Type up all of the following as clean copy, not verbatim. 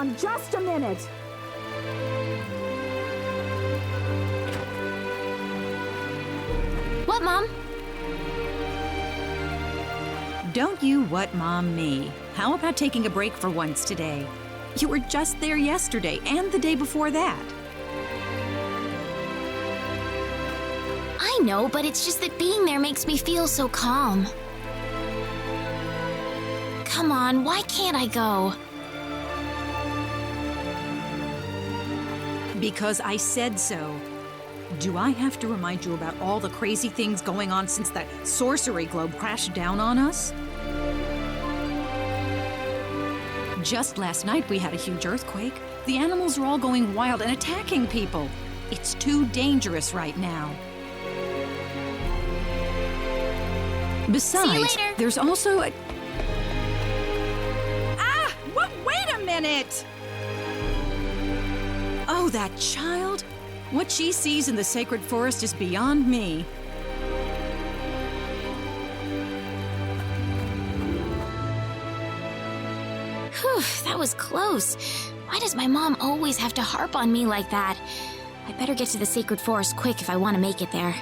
on just a minute. What, Mom? Don't you what Mom me. How about taking a break for once today? You were just there yesterday and the day before that. I know, but it's just that being there makes me feel so calm. Come on, why can't I go? Because I said so. Do I have to remind you about all the crazy things going on since that sorcery globe crashed down on us? Just last night we had a huge earthquake. The animals are all going wild and attacking people. It's too dangerous right now. Besides, there's also a... Ah! Wait a minute! Oh, that child? What she sees in the sacred forest is beyond me. Whew, that was close. Why does my mom always have to harp on me like that? I better get to the sacred forest quick if I want to make it there.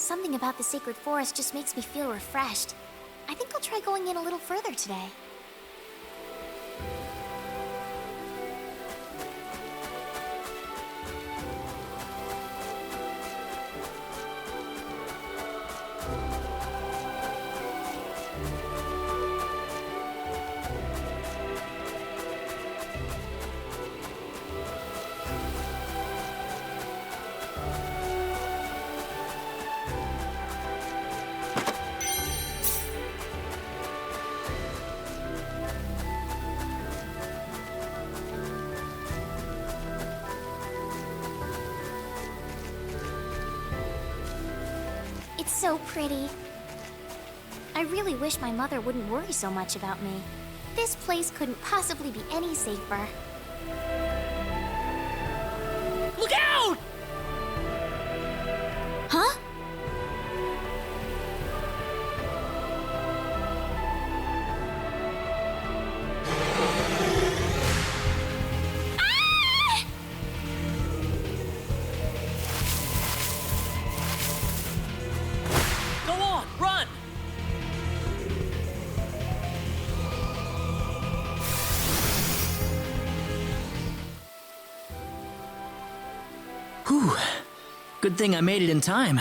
Something about the sacred forest just makes me feel refreshed. I think I'll try going in a little further today. It's so pretty. I really wish my mother wouldn't worry so much about me. This place couldn't possibly be any safer. Look out! Huh? Go on, run! Whew. Good thing I made it in time.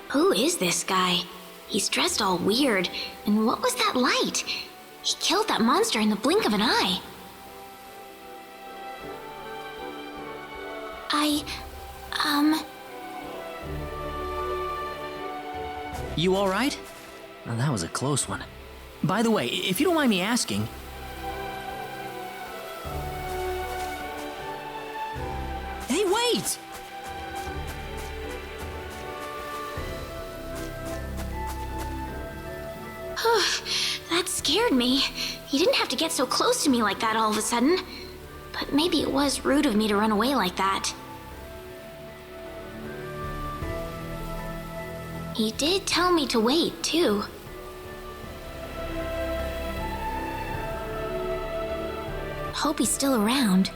Who is this guy? He's dressed all weird. And what was that light? He killed that monster in the blink of an eye. You all right? Well, that was a close one. By the way, if you don't mind me asking... Hey, wait! That scared me. He didn't have to get so close to me like that all of a sudden. But maybe it was rude of me to run away like that. He did tell me to wait, too. Hope he's still around.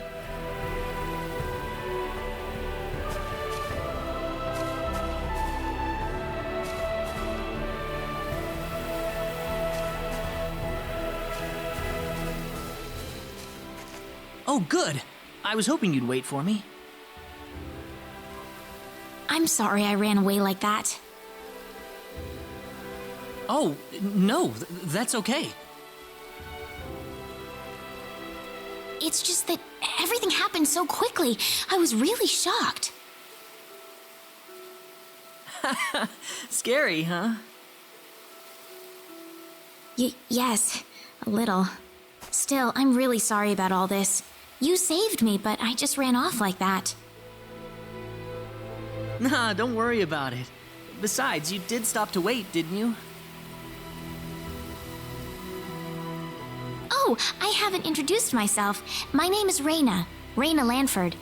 Oh, good. I was hoping you'd wait for me. I'm sorry I ran away like that. Oh, no, that's okay. It's just that everything happened so quickly. I was really shocked. Scary, huh? Yes, a little. Still, I'm really sorry about all this. You saved me, but I just ran off like that. Nah, don't worry about it. Besides, you did stop to wait, didn't you? Oh, I haven't introduced myself. My name is Raina Lanford.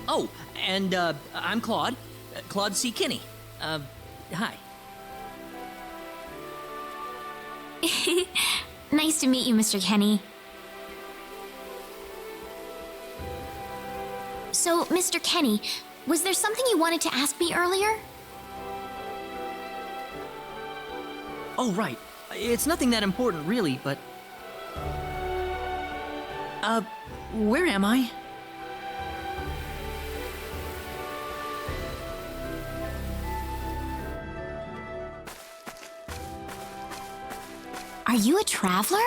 Oh, and, I'm Claude. Claude C. Kinney. Hi. Nice to meet you, Mr. Kenny. So, Mr. Kenny, was there something you wanted to ask me earlier? Oh, right. It's nothing that important, really, but... where am I? Are you a traveler?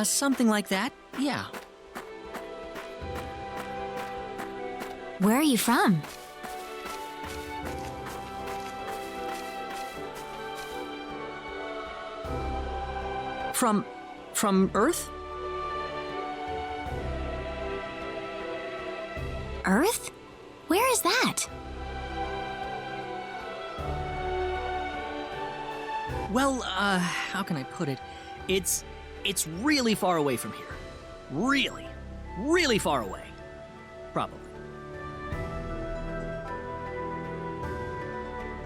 Something like that, yeah. Where are you from? From Earth? Earth? Where is that? Well, how can I put it? It's really far away from here. Really, really far away. Probably.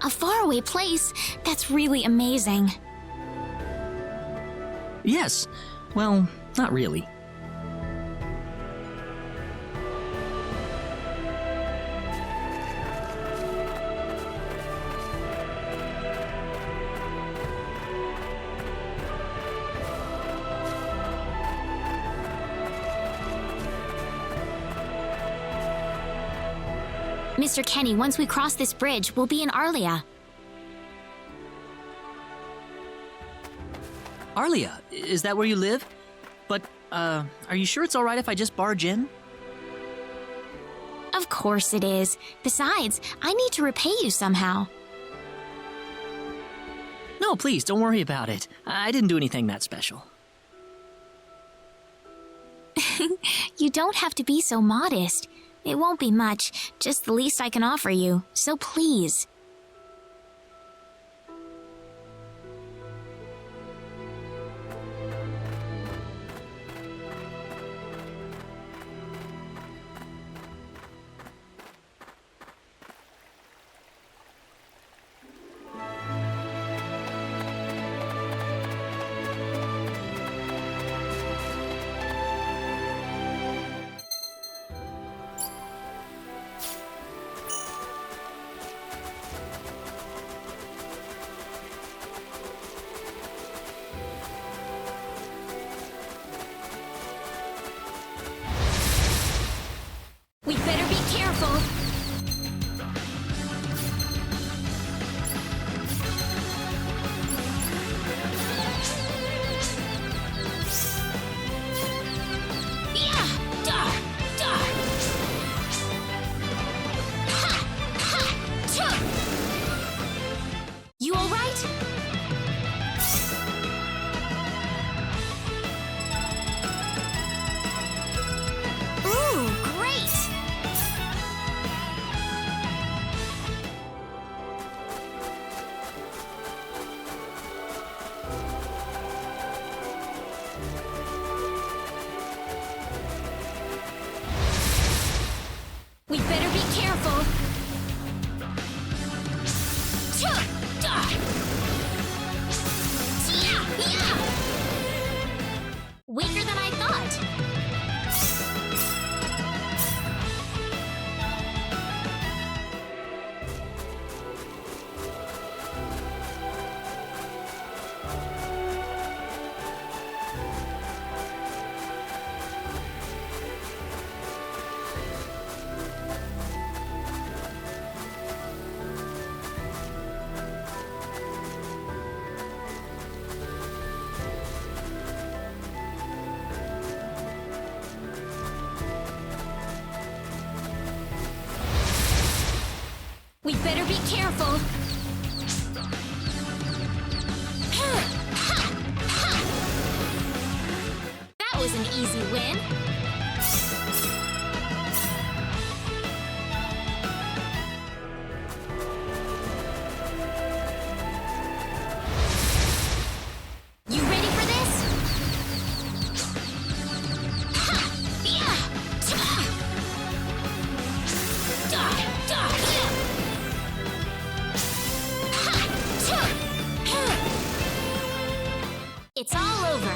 A faraway place? That's really amazing. Yes. Well, not really. Mr. Kenny, once we cross this bridge, we'll be in Arlia. Arlia, is that where you live? But, are you sure it's alright if I just barge in? Of course it is. Besides, I need to repay you somehow. No, please, don't worry about it. I didn't do anything that special. You don't have to be so modest. It won't be much, just the least I can offer you, so please. We better be careful. Yeah! Duh! Duh! Ha! Ha! Chuh! You all right? Ooh, great! We better be careful. Chuh! Duh! Yeah! Yeah! Weaker than I thought. We better be careful. That was an easy win. You ready for this? Ha! Yeah! Ta! Da! Da! Yeah! Ha! Ta! Ha! It's all over.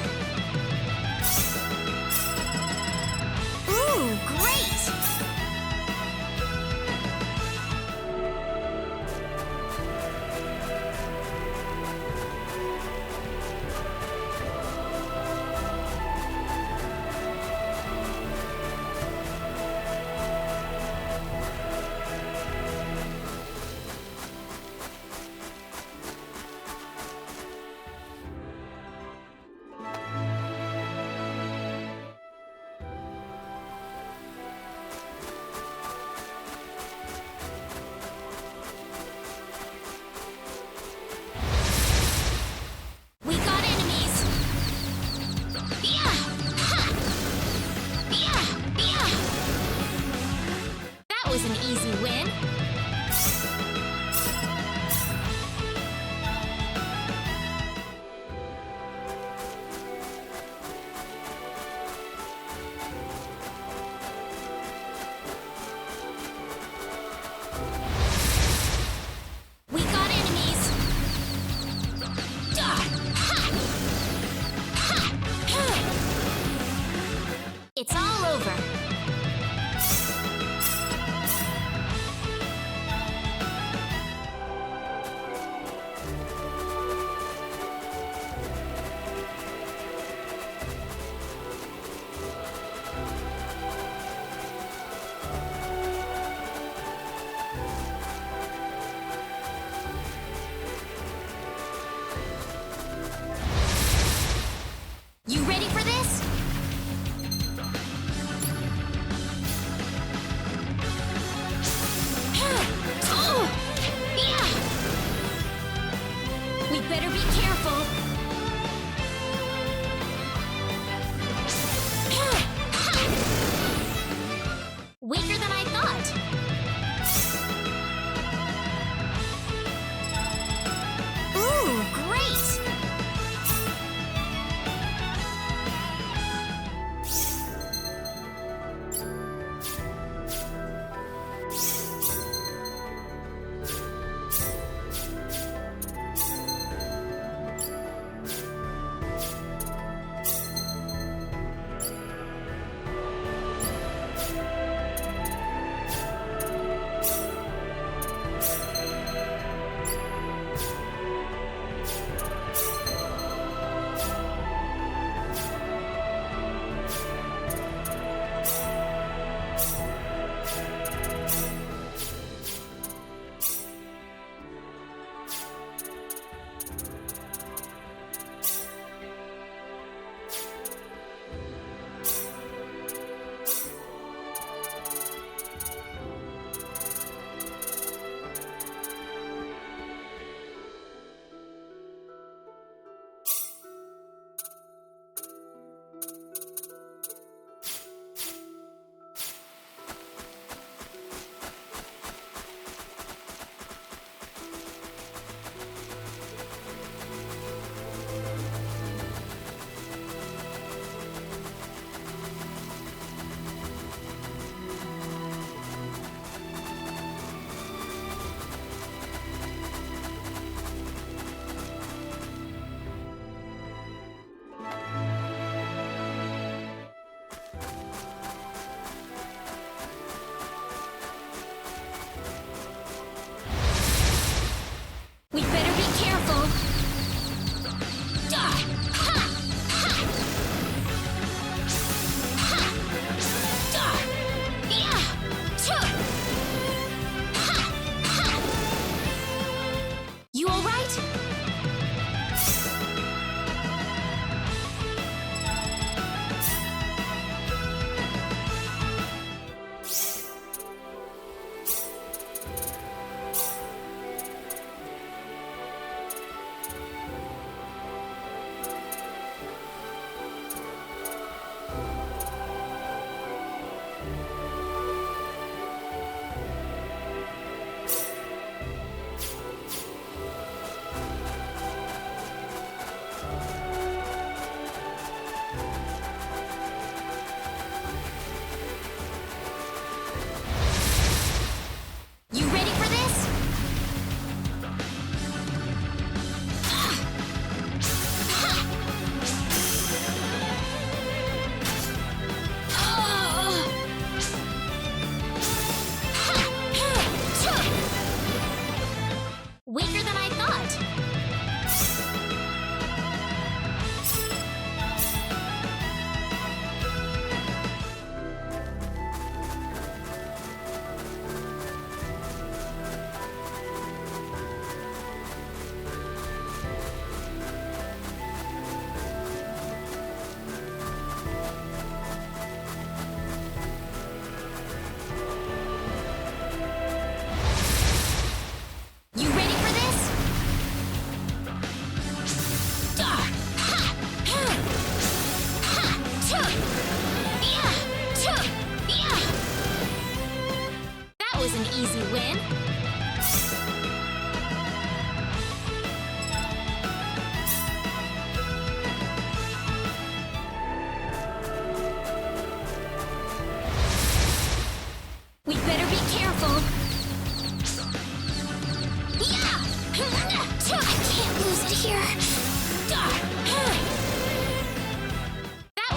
Ooh, great! We got enemies. Yeah! Ha! Yeah! Yeah! That was an easy win. We got enemies. Duh! Ha! Ha! Ha! It's all over.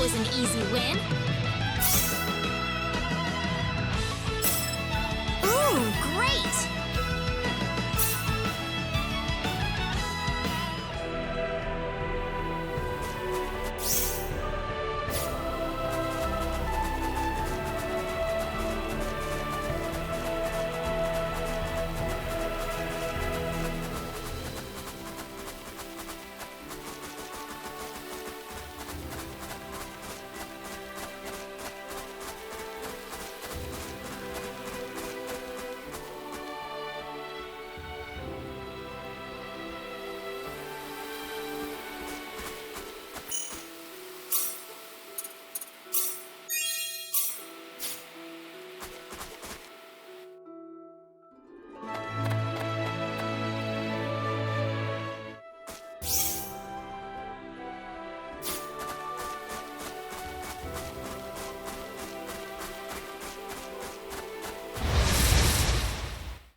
was an easy win. Ooh, great!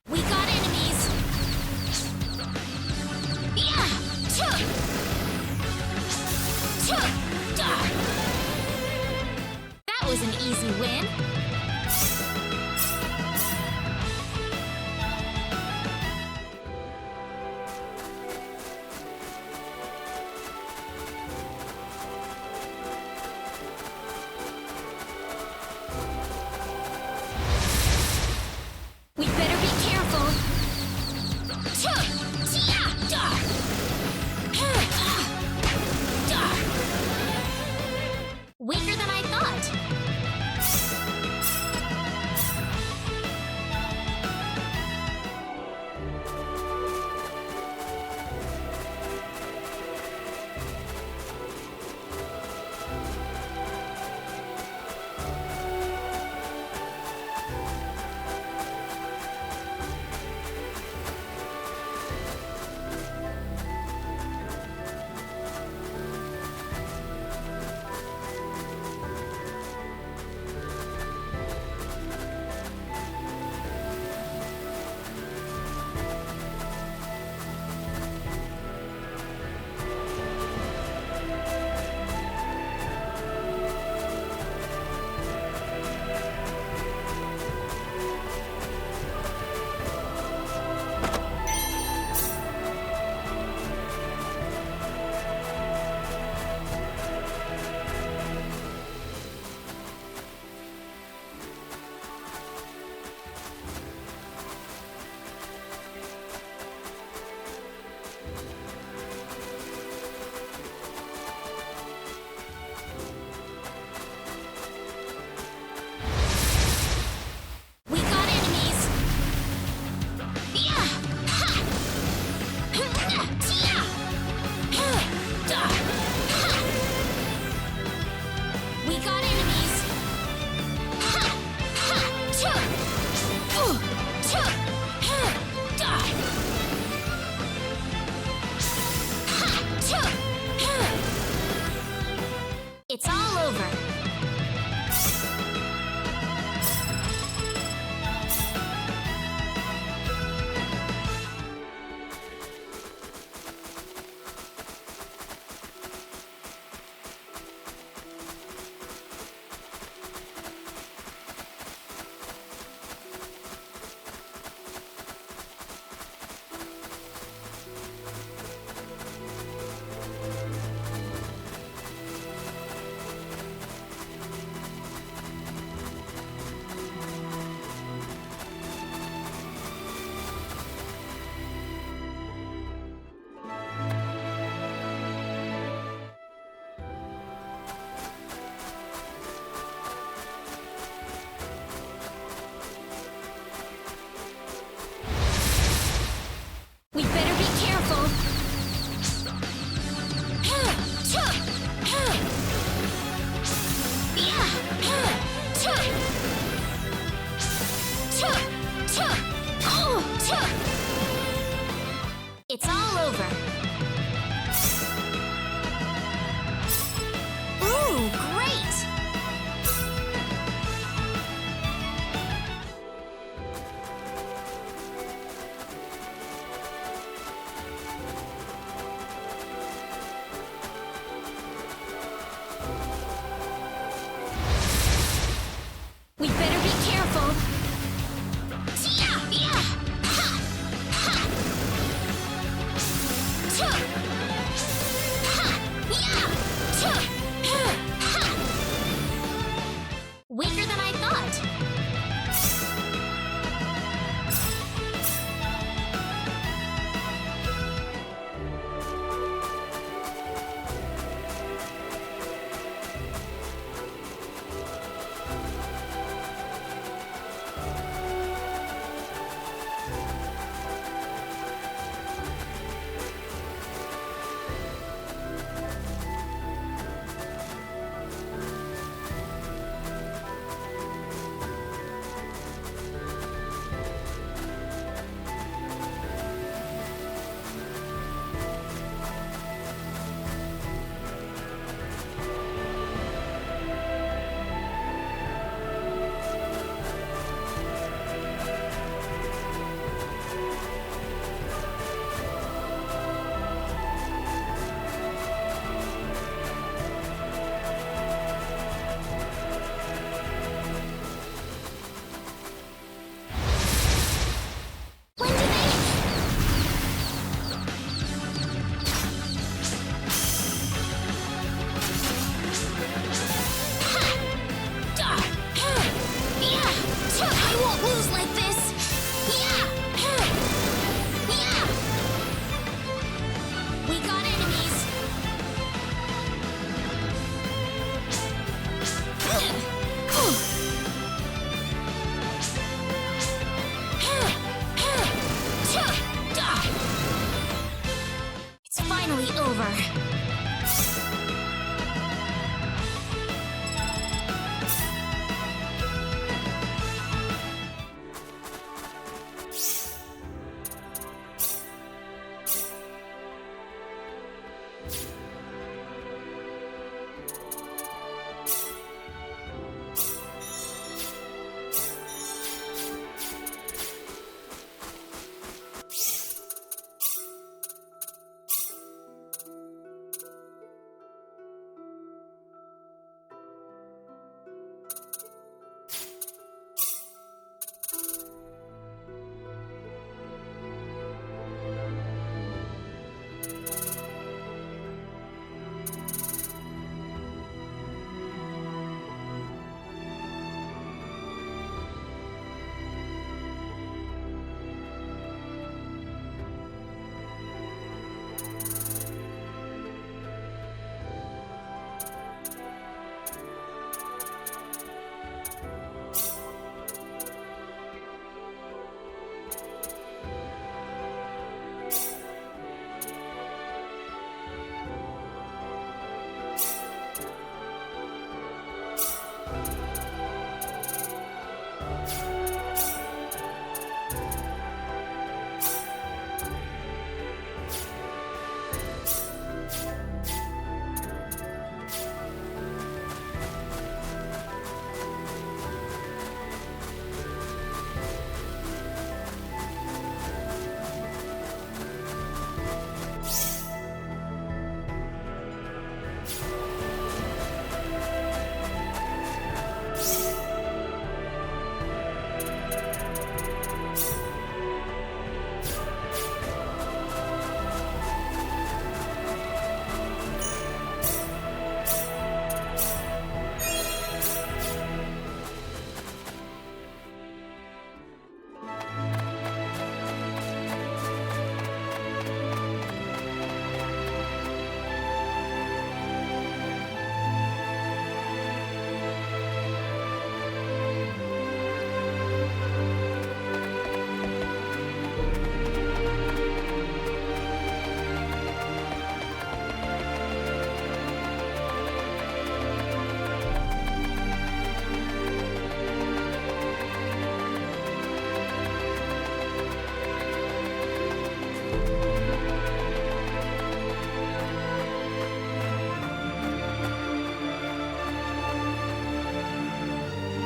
We got enemies. Yeah! Chug! Chug! Duh! That was an easy win. We better be careful. Chug! Chia! Duh! Duh! Weaker than I thought. We got enemies. Yeah! Ha! Chia! Duh! Ha! We got enemies. Ha! Ha! Chug! Chug! Duh! Ha! Chug! It's all over.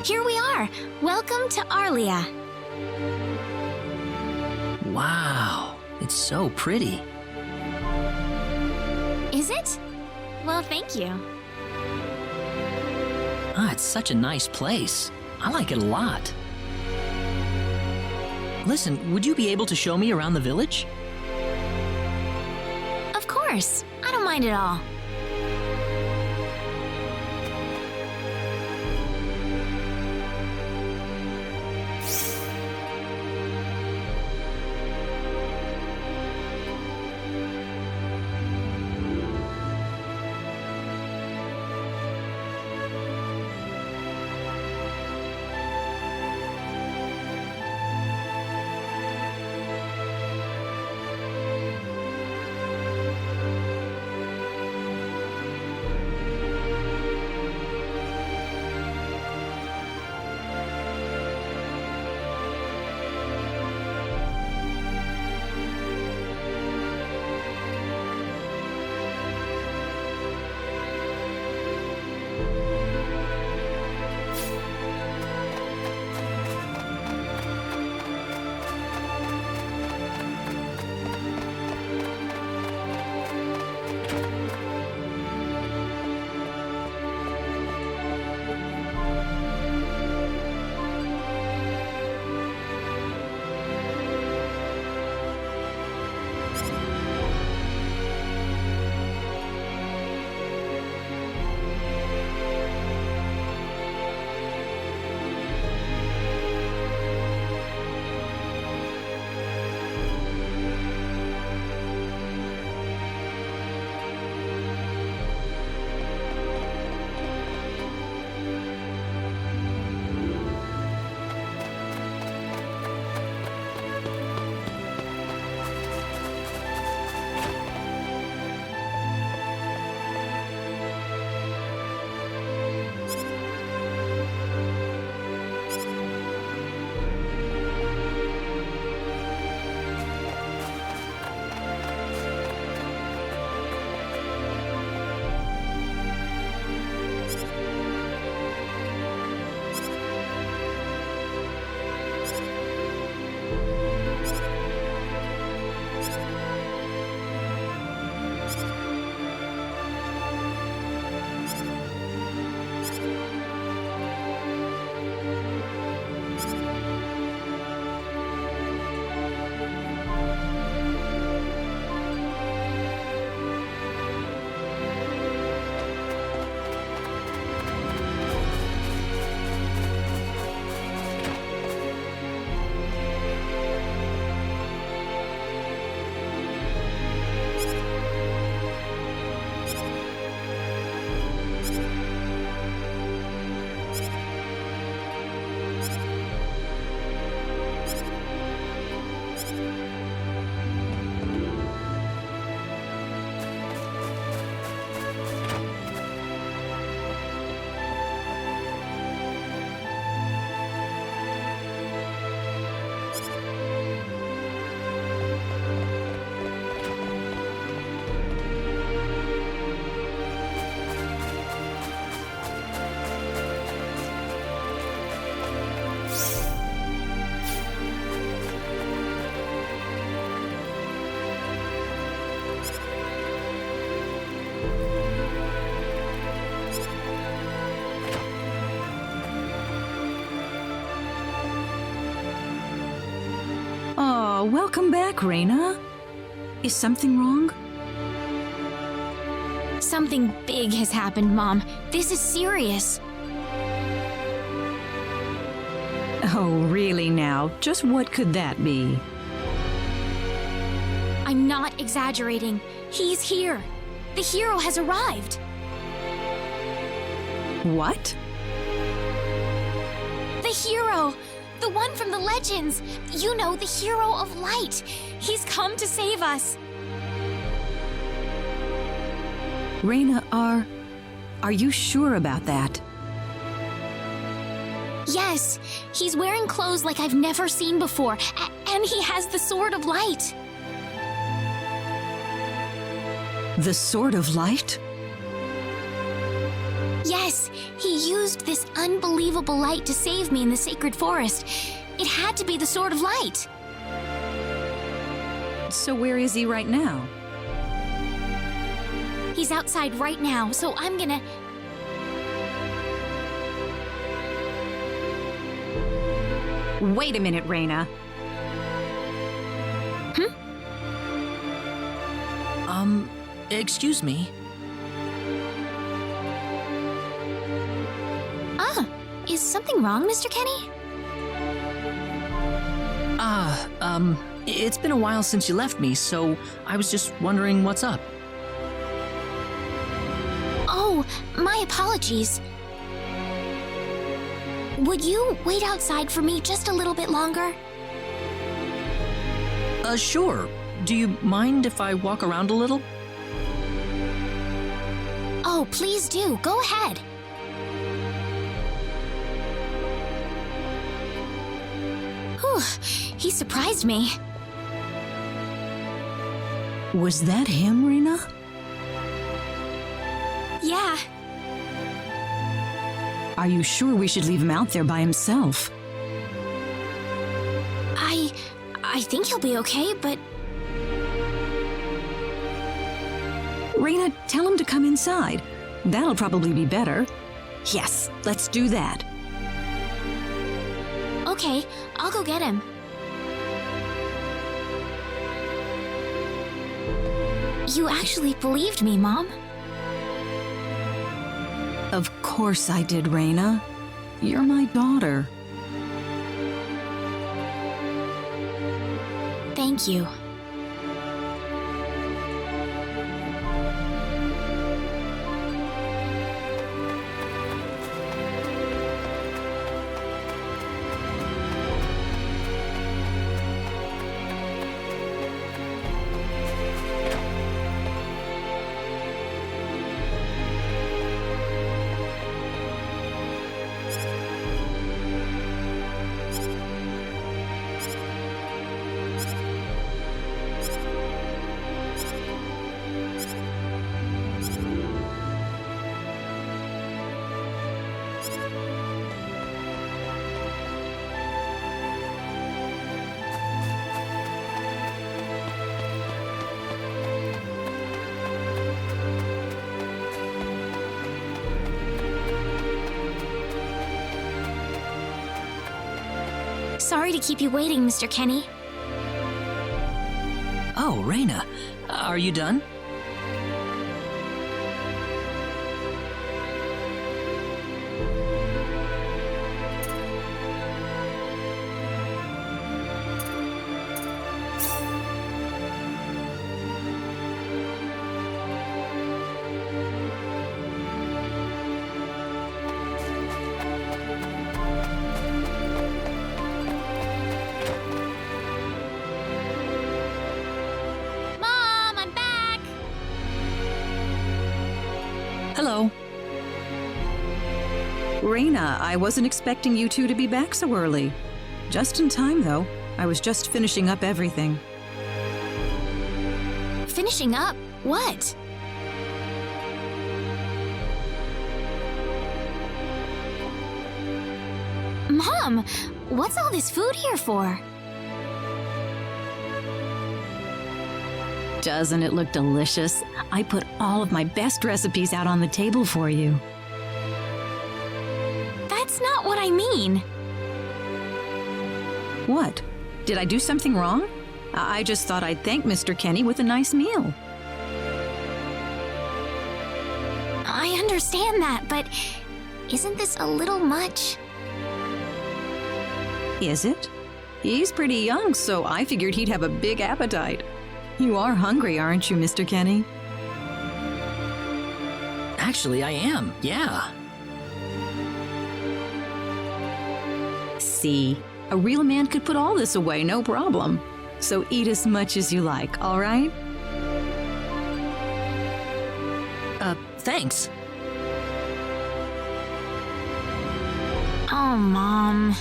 Here we are. Welcome to Arlia. Wow, it's so pretty. Is it? Well, thank you. Ah, it's such a nice place. I like it a lot. Listen, would you be able to show me around the village? Of course. I don't mind at all. Welcome back, Reina. Is something wrong? Something big has happened, Mom. This is serious. Oh, really now? Just what could that be? I'm not exaggerating. He's here. The hero has arrived. What? The hero! The one from the legends! You know, the hero of light! He's come to save us! Reina, are you sure about that? Yes, he's wearing clothes like I've never seen before, and he has the Sword of Light. The Sword of Light? Yes, he used this unbelievable light to save me in the sacred forest. It had to be the Sword of Light. So where is he right now? He's outside right now, so I'm gonna... Wait a minute, Reina. Excuse me. Is something wrong, Mr. Kenny? It's been a while since you left me, so I was just wondering what's up. Oh, my apologies. Would you wait outside for me just a little bit longer? Sure. Do you mind if I walk around a little? Oh, please do. Go ahead. Whew, he surprised me. Was that him, Reina? Yeah. Are you sure we should leave him out there by himself? I think he'll be okay, but... Reina, tell him to come inside. That'll probably be better. Yes, let's do that. Okay, I'll go get him. You actually believed me, Mom. Of course I did, Reina. You're my daughter. Thank you. Sorry to keep you waiting, Mr. Kenny. Oh, Reina. Are you done? Mom, I'm back! Hello. Reina, I wasn't expecting you two to be back so early. Just in time, though. I was just finishing up everything. Finishing up? What? Mom, what's all this food here for? Doesn't it look delicious? I put all of my best recipes out on the table for you. That's not what I mean. What? Did I do something wrong? I just thought I'd thank Mr. Kenny with a nice meal. I understand that, but isn't this a little much? Is it? He's pretty young, so I figured he'd have a big appetite. You are hungry, aren't you, Mr. Kenny? Actually, I am, yeah. See, a real man could put all this away, no problem. So eat as much as you like, all right? Thanks. Oh, Mom.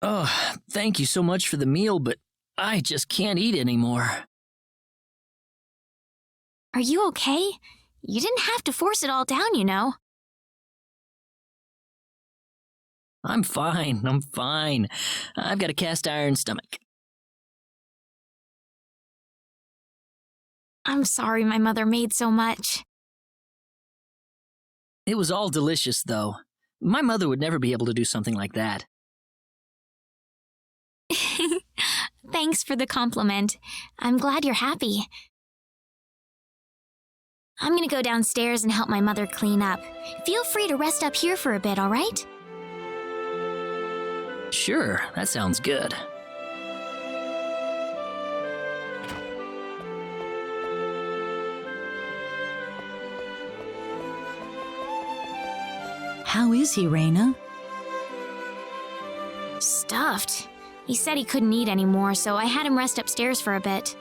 Oh, thank you so much for the meal, but I just can't eat anymore. Are you okay? You didn't have to force it all down, you know. I'm fine. I've got a cast iron stomach. I'm sorry my mother made so much. It was all delicious, though. My mother would never be able to do something like that. Thanks for the compliment. I'm glad you're happy. I'm gonna go downstairs and help my mother clean up. Feel free to rest up here for a bit, all right? Sure, that sounds good. How is he, Raina? Stuffed. He said he couldn't eat anymore, so I had him rest upstairs for a bit.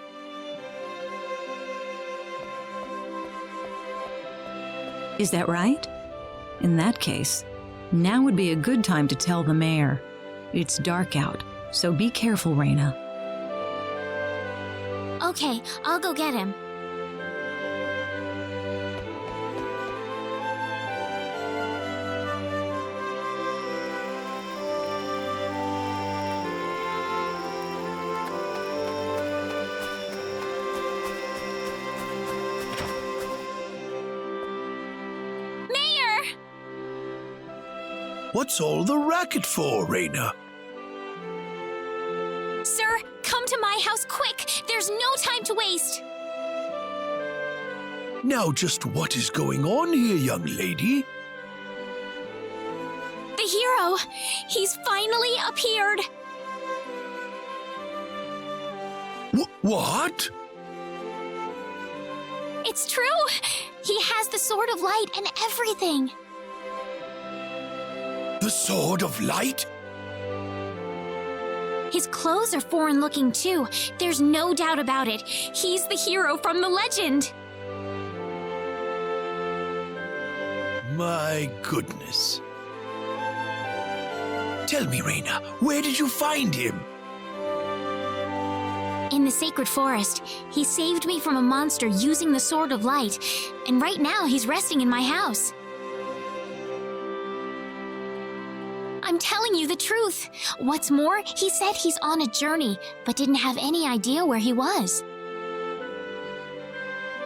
Is that right? In that case, now would be a good time to tell the mayor. It's dark out, so be careful, Raina. Okay, I'll go get him. What's all the racket for, Raina? Sir, come to my house quick! There's no time to waste! Now just what is going on here, young lady? The hero! He's finally appeared! What? It's true! He has the Sword of Light and everything! The Sword of Light? His clothes are foreign-looking too. There's no doubt about it. He's the hero from the legend! My goodness. Tell me, Raina, where did you find him? In the Sacred Forest. He saved me from a monster using the Sword of Light, and right now he's resting in my house. I'm telling you the truth. What's more, he said he's on a journey, but didn't have any idea where he was.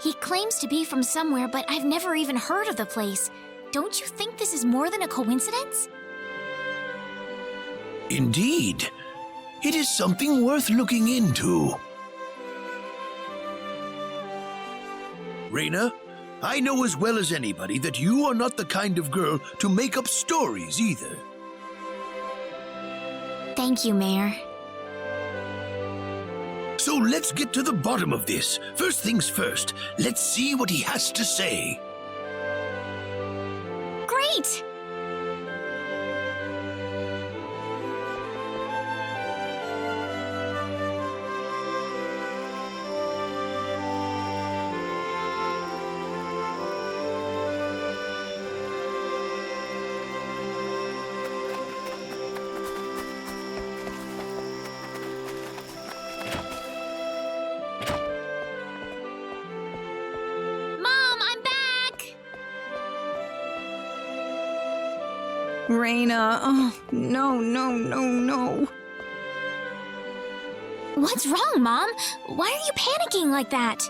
He claims to be from somewhere, but I've never even heard of the place. Don't you think this is more than a coincidence? Indeed. It is something worth looking into. Raina, I know as well as anybody that you are not the kind of girl to make up stories either. Thank you, Mayor. So let's get to the bottom of this. First things first, let's see what he has to say. Great! Raina, oh, no. What's wrong, Mom? Why are you panicking like that?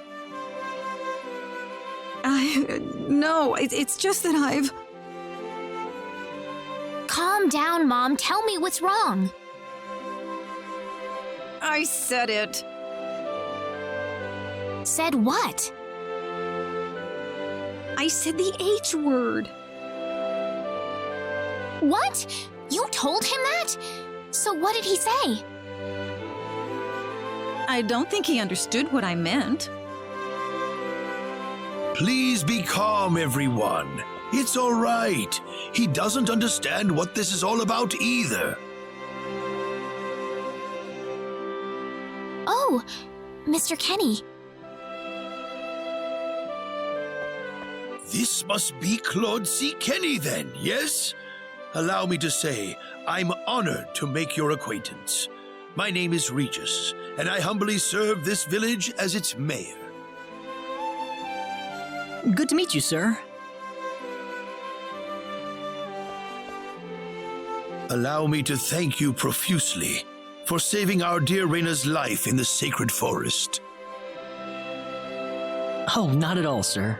No, it's just that I've... Calm down, Mom. Tell me what's wrong. I said it. Said what? I said the H word. What? You told him that? So what did he say? I don't think he understood what I meant. Please be calm, everyone. It's all right. He doesn't understand what this is all about either. Oh, Mr. Kenny. This must be Claude C. Kenny then, yes? Allow me to say, I'm honored to make your acquaintance. My name is Regis, and I humbly serve this village as its mayor. Good to meet you, sir. Allow me to thank you profusely for saving our dear Reina's life in the sacred forest. Oh, not at all, sir.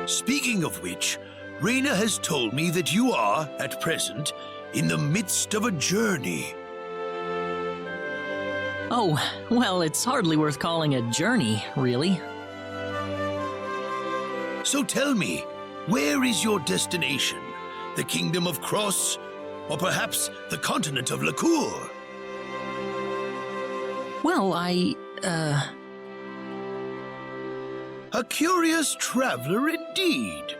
Speaking of which, Reina has told me that you are, at present, in the midst of a journey. Oh, well, it's hardly worth calling a journey, really. So tell me, where is your destination? The kingdom of Cross, or perhaps the continent of Lacour? Well, A curious traveler indeed.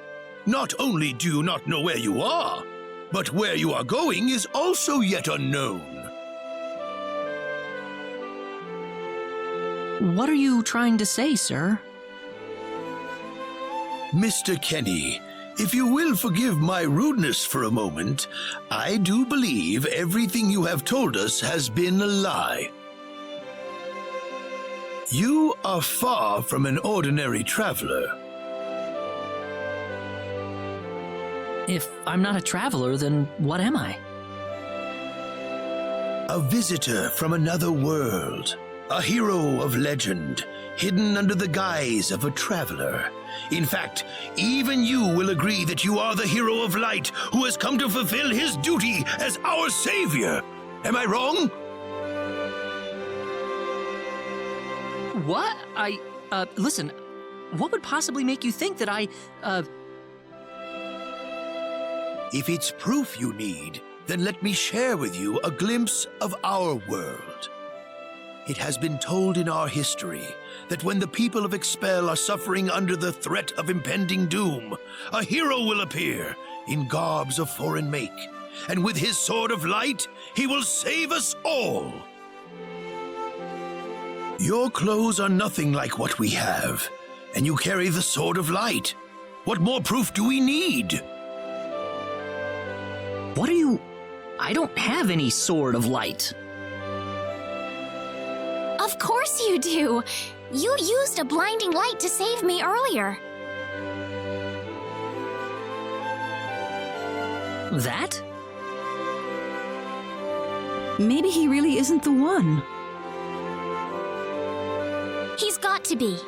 Not only do you not know where you are, but where you are going is also yet unknown. What are you trying to say, sir? Mr. Kenny, if you will forgive my rudeness for a moment, I do believe everything you have told us has been a lie. You are far from an ordinary traveler. If I'm not a traveler, then what am I? A visitor from another world. A hero of legend, hidden under the guise of a traveler. In fact, even you will agree that you are the hero of light who has come to fulfill his duty as our savior. Am I wrong? What? Listen, what would possibly make you think that If it's proof you need, then let me share with you a glimpse of our world. It has been told in our history that when the people of Expel are suffering under the threat of impending doom, a hero will appear in garbs of foreign make, and with his sword of light, he will save us all. Your clothes are nothing like what we have, and you carry the sword of light. What more proof do we need? What are you... I don't have any sword of light. Of course you do! You used a blinding light to save me earlier. That? Maybe he really isn't the one. He's got to be.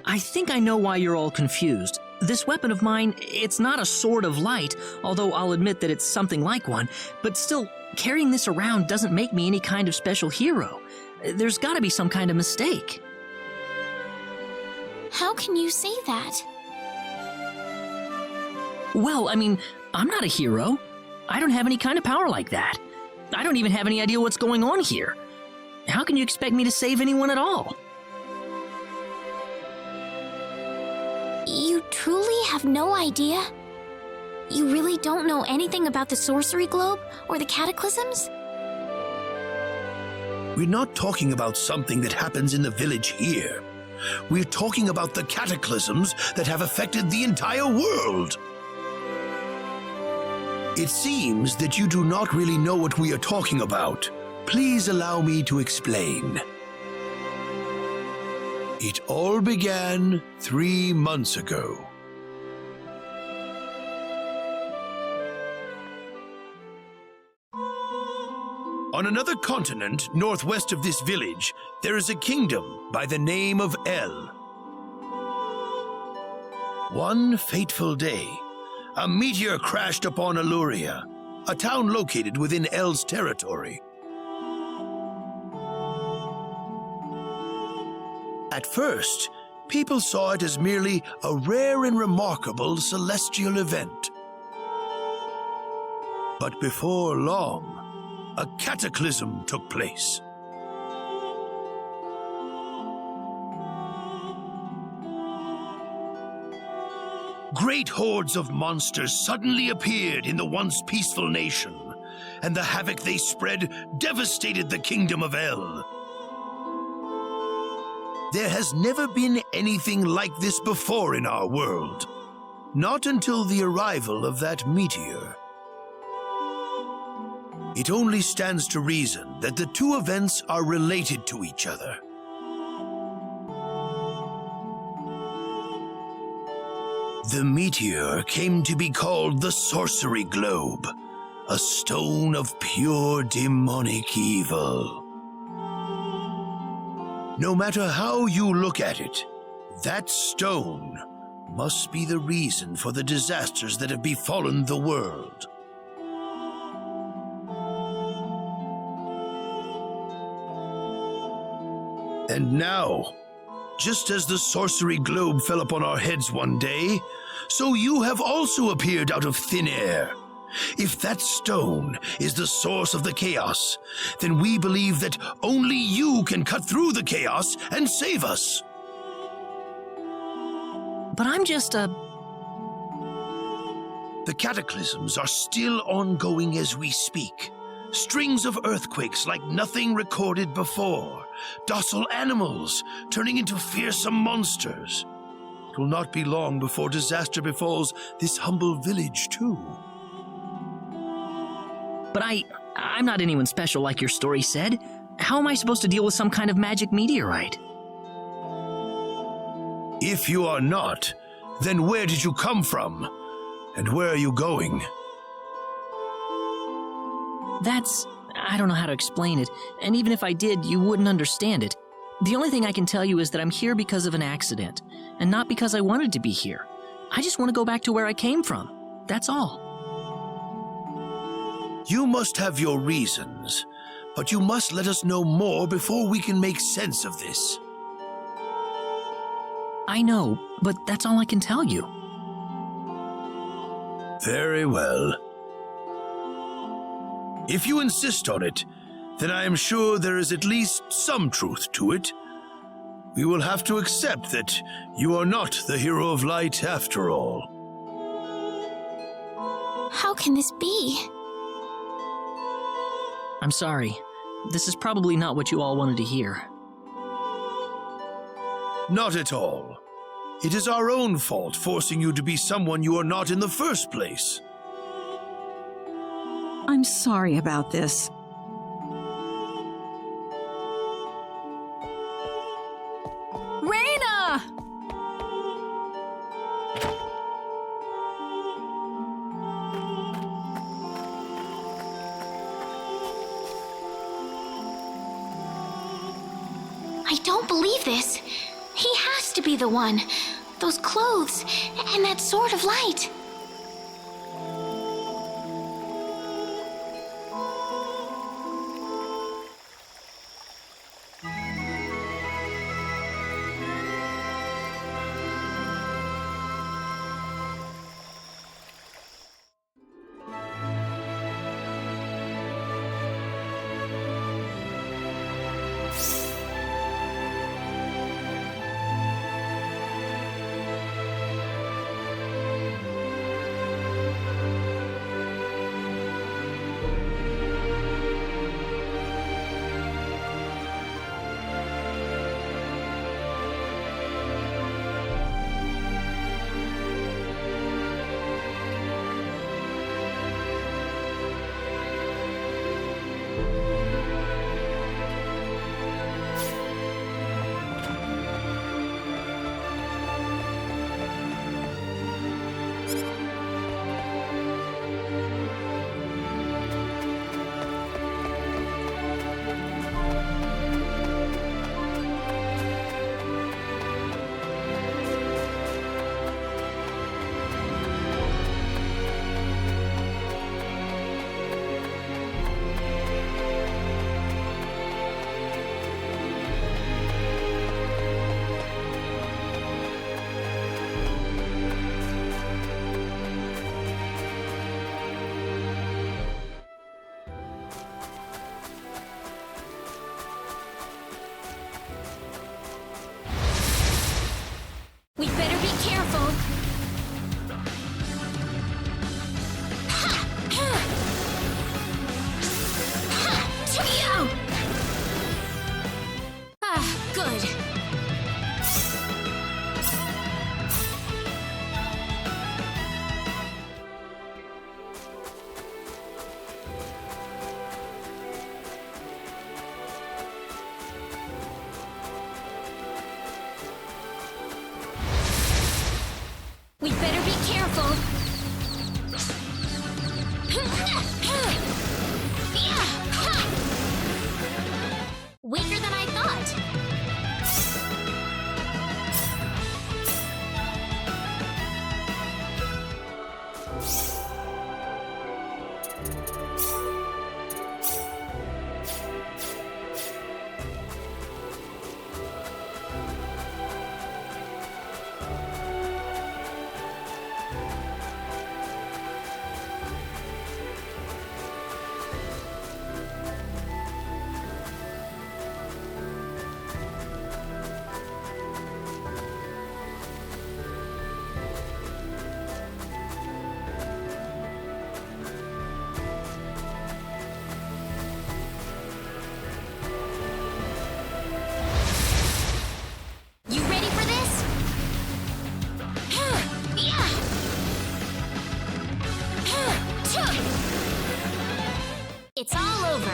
I think I know why you're all confused. This weapon of mine, it's not a sword of light, although I'll admit that it's something like one, but still, carrying this around doesn't make me any kind of special hero. There's gotta be some kind of mistake. How can you say that? Well, I mean, I'm not a hero. I don't have any kind of power like that. I don't even have any idea what's going on here. How can you expect me to save anyone at all? You truly have no idea? You really don't know anything about the sorcery globe or the cataclysms? We're not talking about something that happens in the village here. We're talking about the cataclysms that have affected the entire world. It seems that you do not really know what we are talking about. Please allow me to explain. It all began 3 months ago. On another continent, northwest of this village, there is a kingdom by the name of El. One fateful day, a meteor crashed upon Aluria, a town located within El's territory. At first, people saw it as merely a rare and remarkable celestial event. But before long, a cataclysm took place. Great hordes of monsters suddenly appeared in the once peaceful nation, and the havoc they spread devastated the kingdom of El. There has never been anything like this before in our world. Not until the arrival of that meteor. It only stands to reason that the two events are related to each other. The meteor came to be called the Sorcery Globe, a stone of pure demonic evil. No matter how you look at it, that stone must be the reason for the disasters that have befallen the world. And now, just as the sorcery globe fell upon our heads one day, so you have also appeared out of thin air. If that stone is the source of the chaos, then we believe that only you can cut through the chaos and save us. But I'm just a... The cataclysms are still ongoing as we speak. Strings of earthquakes like nothing recorded before. Docile animals turning into fearsome monsters. It will not be long before disaster befalls this humble village, too. But I'm not anyone special like your story said. How am I supposed to deal with some kind of magic meteorite? If you are not, then where did you come from? And where are you going? I don't know how to explain it, and even if I did, you wouldn't understand it. The only thing I can tell you is that I'm here because of an accident, and not because I wanted to be here. I just want to go back to where I came from. That's all. You must have your reasons, but you must let us know more before we can make sense of this. I know, but that's all I can tell you. Very well. If you insist on it, then I am sure there is at least some truth to it. We will have to accept that you are not the hero of light after all. How can this be? I'm sorry. This is probably not what you all wanted to hear. Not at all. It is our own fault forcing you to be someone you are not in the first place. I'm sorry about this. Raina! I don't believe this. He has to be the one. Those clothes and that sword of light. Weaker than I thought. It's all over.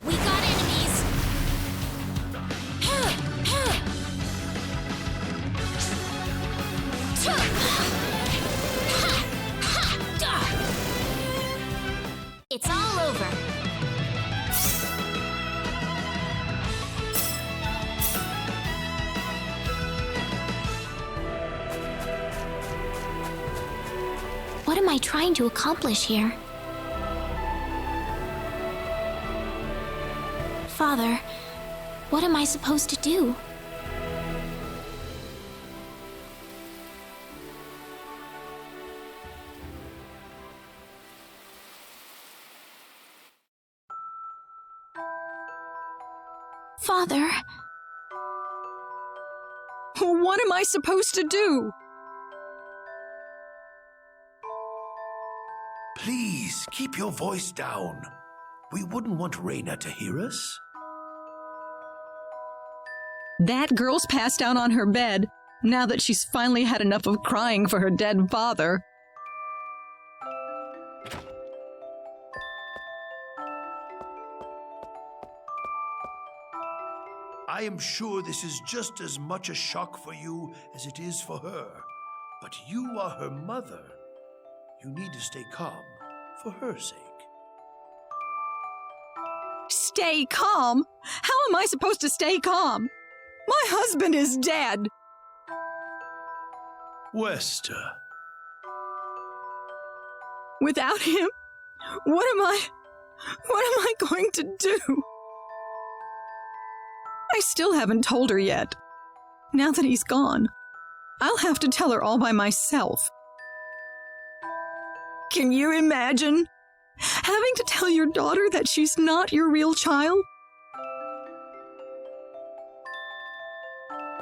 We got enemies. It's all over. What am I trying to accomplish here? Father, what am I supposed to do? Father, What am I supposed to do? Please, keep your voice down. We wouldn't want Reina to hear us. That girl's passed out on her bed, now that she's finally had enough of crying for her dead father. I am sure this is just as much a shock for you as it is for her. But you are her mother. You need to stay calm for her sake. Stay calm? How am I supposed to stay calm? My husband is dead. Wester. Without him, what am I going to do? I still haven't told her yet. Now that he's gone, I'll have to tell her all by myself. Can you imagine having to tell your daughter that she's not your real child?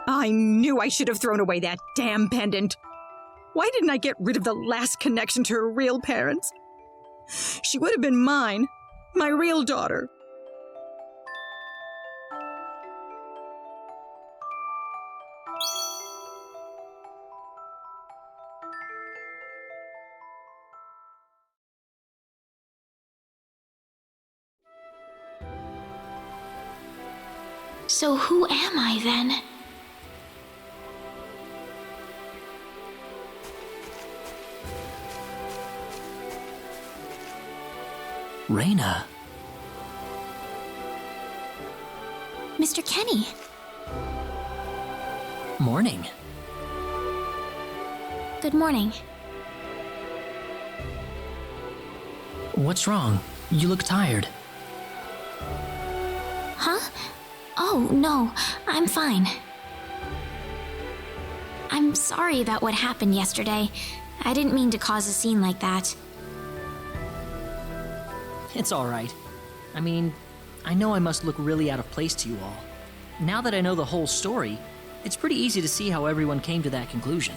I knew I should have thrown away that damn pendant. Why didn't I get rid of the last connection to her real parents? She would have been mine, my real daughter. so who am I then? Reina. Mr. Kenny. Morning. Good morning. What's wrong? You look tired. Huh? Oh, no, I'm fine. I'm sorry about what happened yesterday. I didn't mean to cause a scene like that. It's all right. I mean, I know I must look really out of place to you all. Now that I know the whole story, it's pretty easy to see how everyone came to that conclusion.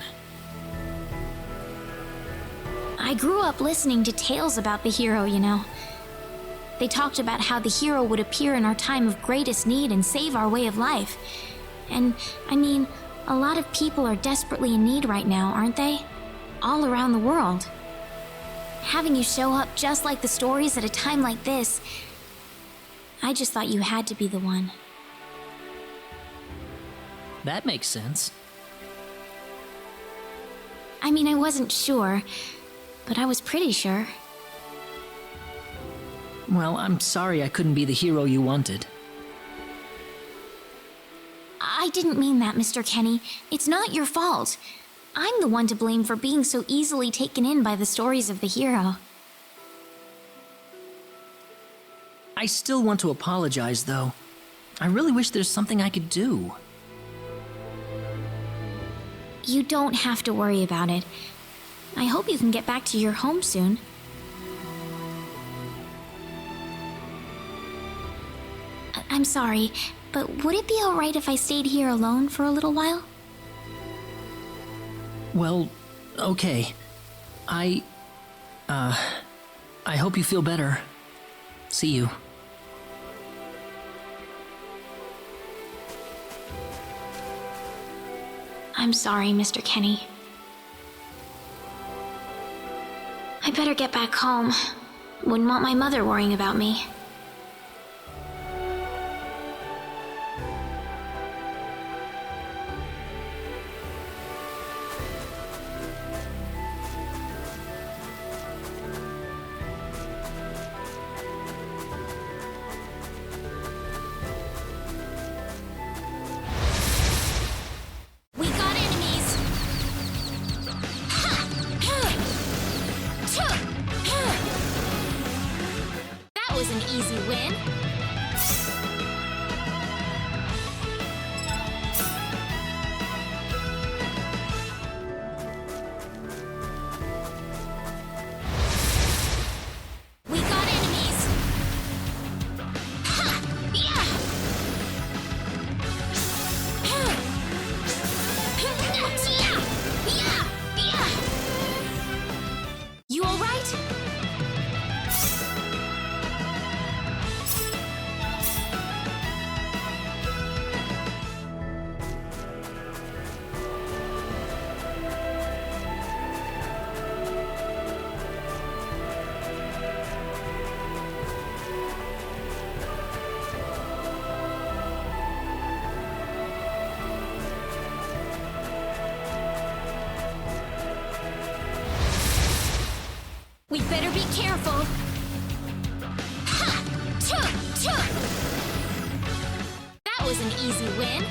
I grew up listening to tales about the hero, you know. They talked about how the hero would appear in our time of greatest need and save our way of life. And, I mean, a lot of people are desperately in need right now, aren't they? All around the world. Having you show up just like the stories at a time like this, I just thought you had to be the one. That makes sense. I mean, I wasn't sure, but I was pretty sure. Well, I'm sorry I couldn't be the hero you wanted. I didn't mean that, Mr. Kenny. It's not your fault. I'm the one to blame for being so easily taken in by the stories of the hero. I still want to apologize, though. I really wish there's something I could do. You don't have to worry about it. I hope you can get back to your home soon. I'm sorry, but would it be alright if I stayed here alone for a little while? Well, okay. I hope you feel better. See you. I'm sorry, Mr. Kenny. I better get back home. Wouldn't want my mother worrying about me. We better be careful. That was an easy win.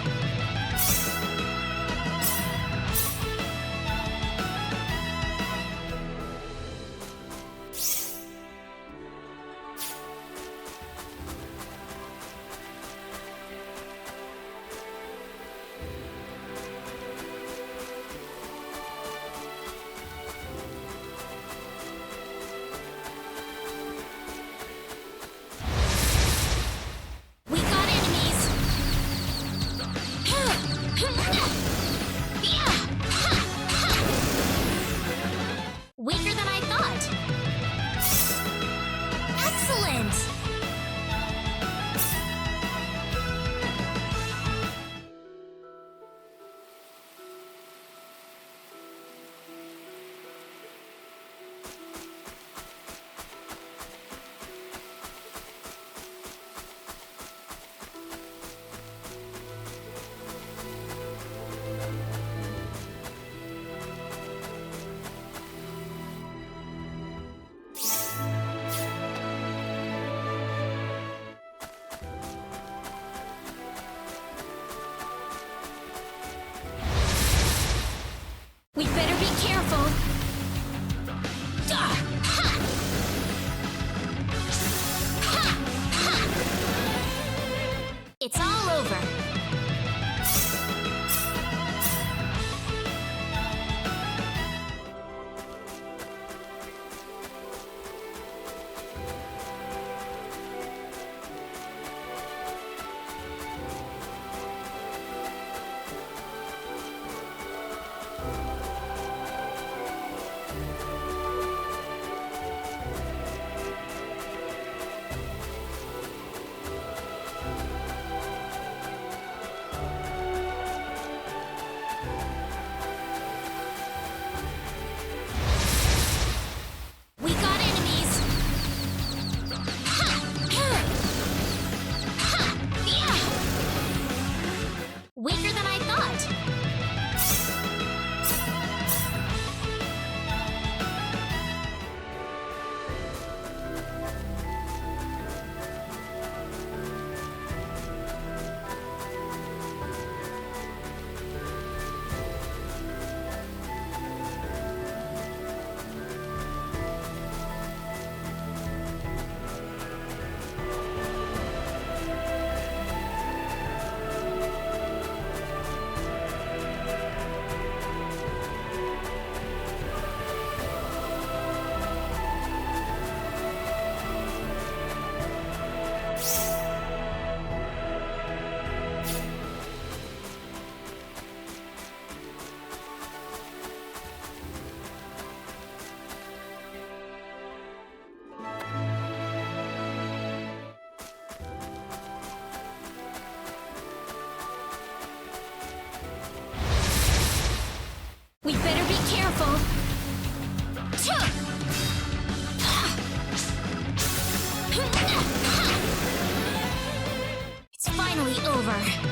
over.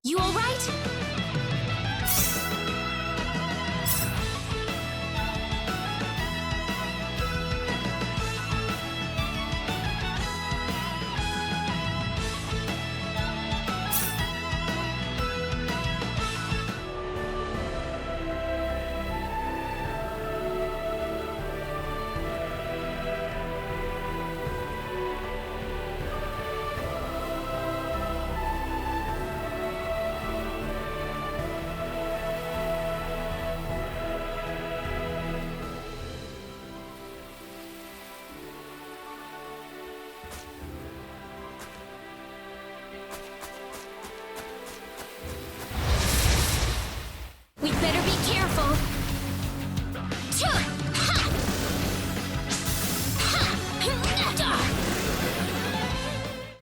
You all right? We'd better be careful.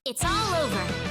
It's all over.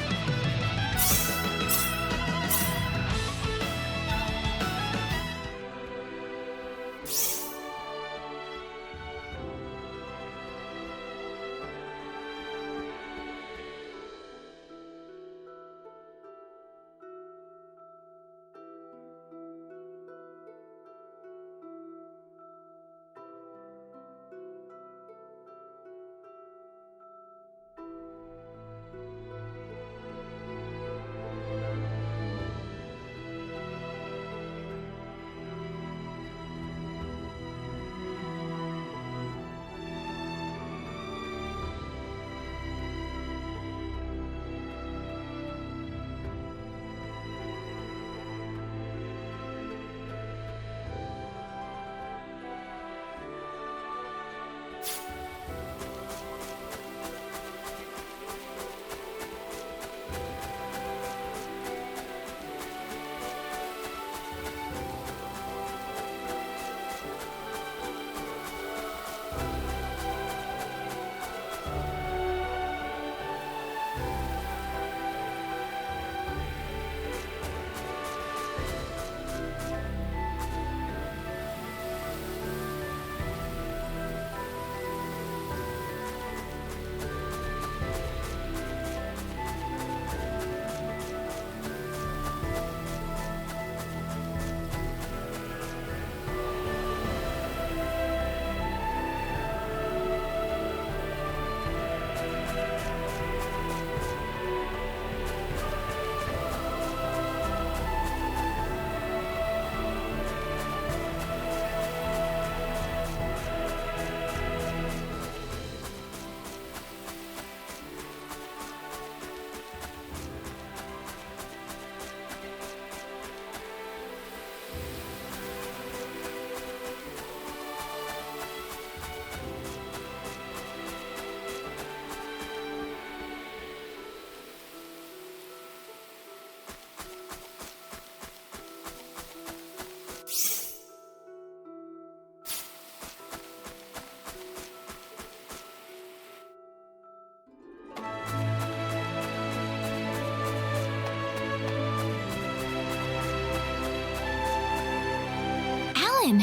Alan!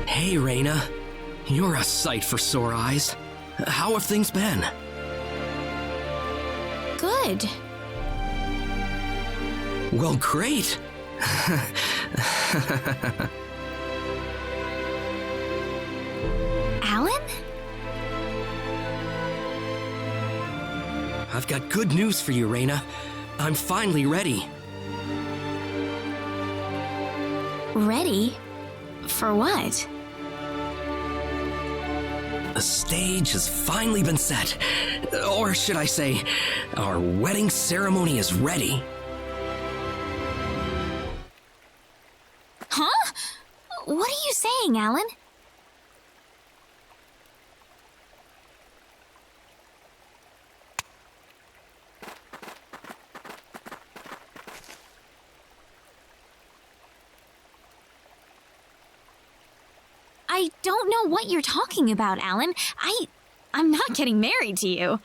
Hey, Raina. You're a sight for sore eyes. How have things been? Good. good. Well, great. Alan? I've got good news for you, Reina. I'm finally ready. Ready? For what? The stage has finally been set. Or should I say, our wedding ceremony is ready. Huh? What are you saying, Alan? I don't know what you're talking about, Alan. I'm not getting married to you.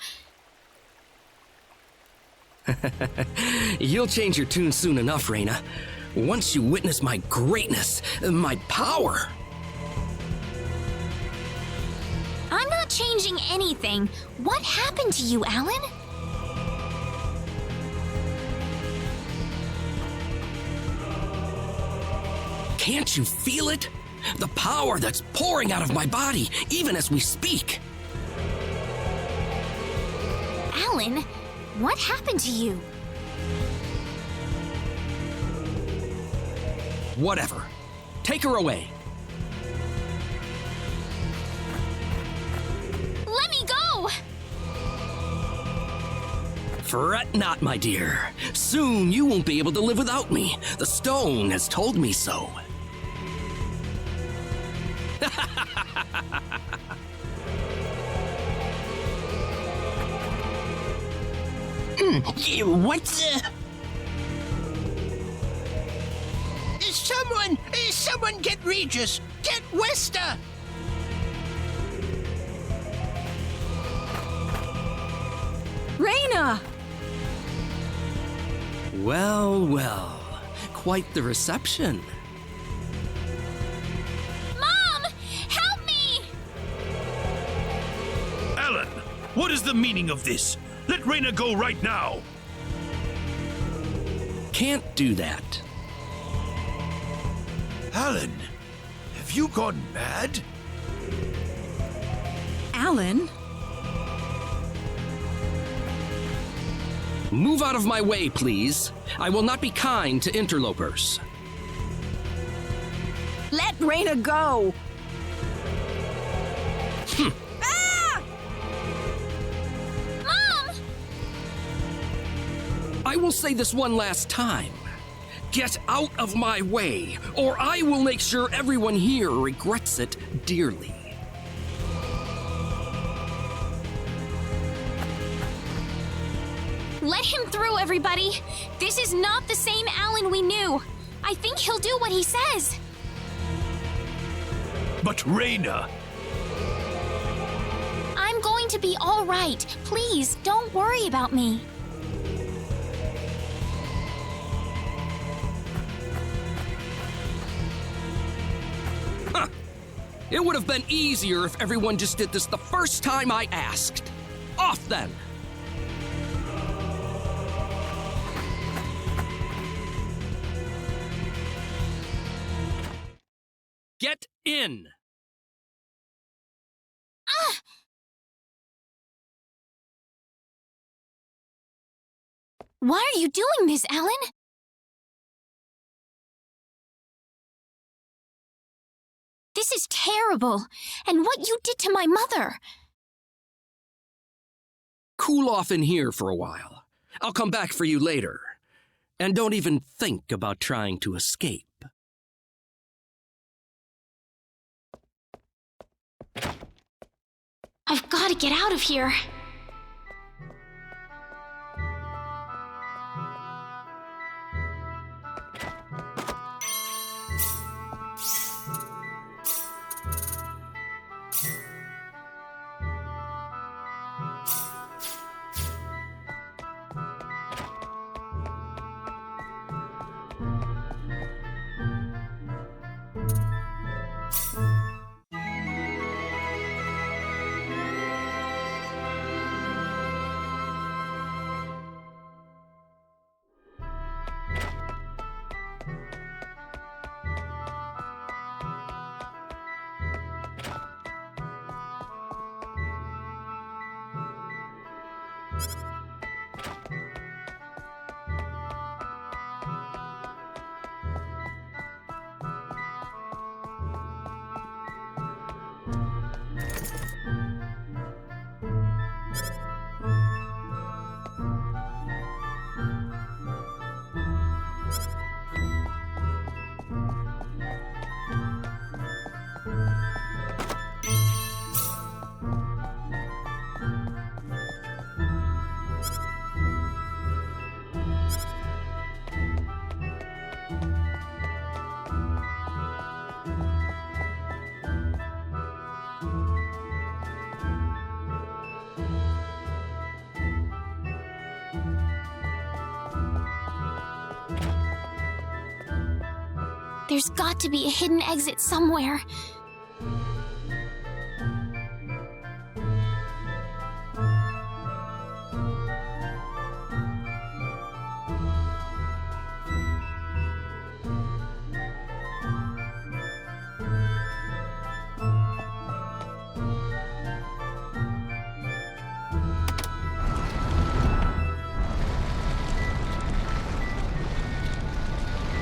You'll change your tune soon enough, Reina. Once you witness my greatness, my power. I'm not changing anything. What happened to you, Alan? Can't you feel it? The power that's pouring out of my body, even as we speak. Alan, what happened to you? Whatever. Take her away. Let me go! Fret not, my dear. Soon you won't be able to live without me. The stone has told me so. What's Someone get Regis! Get Wester! Reina! Well, well. Quite the reception. Mom! Help me! Alan, what is the meaning of this? Let Reina go right now! Can't do that. Alan, have you gone mad? Alan? Move out of my way, please. I will not be kind to interlopers. Let Reina go! Mom! I will say this one last time. Get out of my way, or I will make sure everyone here regrets it dearly. Let him through, everybody! This is not the same Alan we knew. I think he'll do what he says. But Reina! I'm going to be all right. Please, don't worry about me. It would have been easier if everyone just did this the first time I asked. Off then! Get in! Why are you doing this, Alan? This is terrible. And what you did to my mother. Cool off in here for a while. I'll come back for you later. And don't even think about trying to escape. I've got to get out of here. There's got to be a hidden exit somewhere.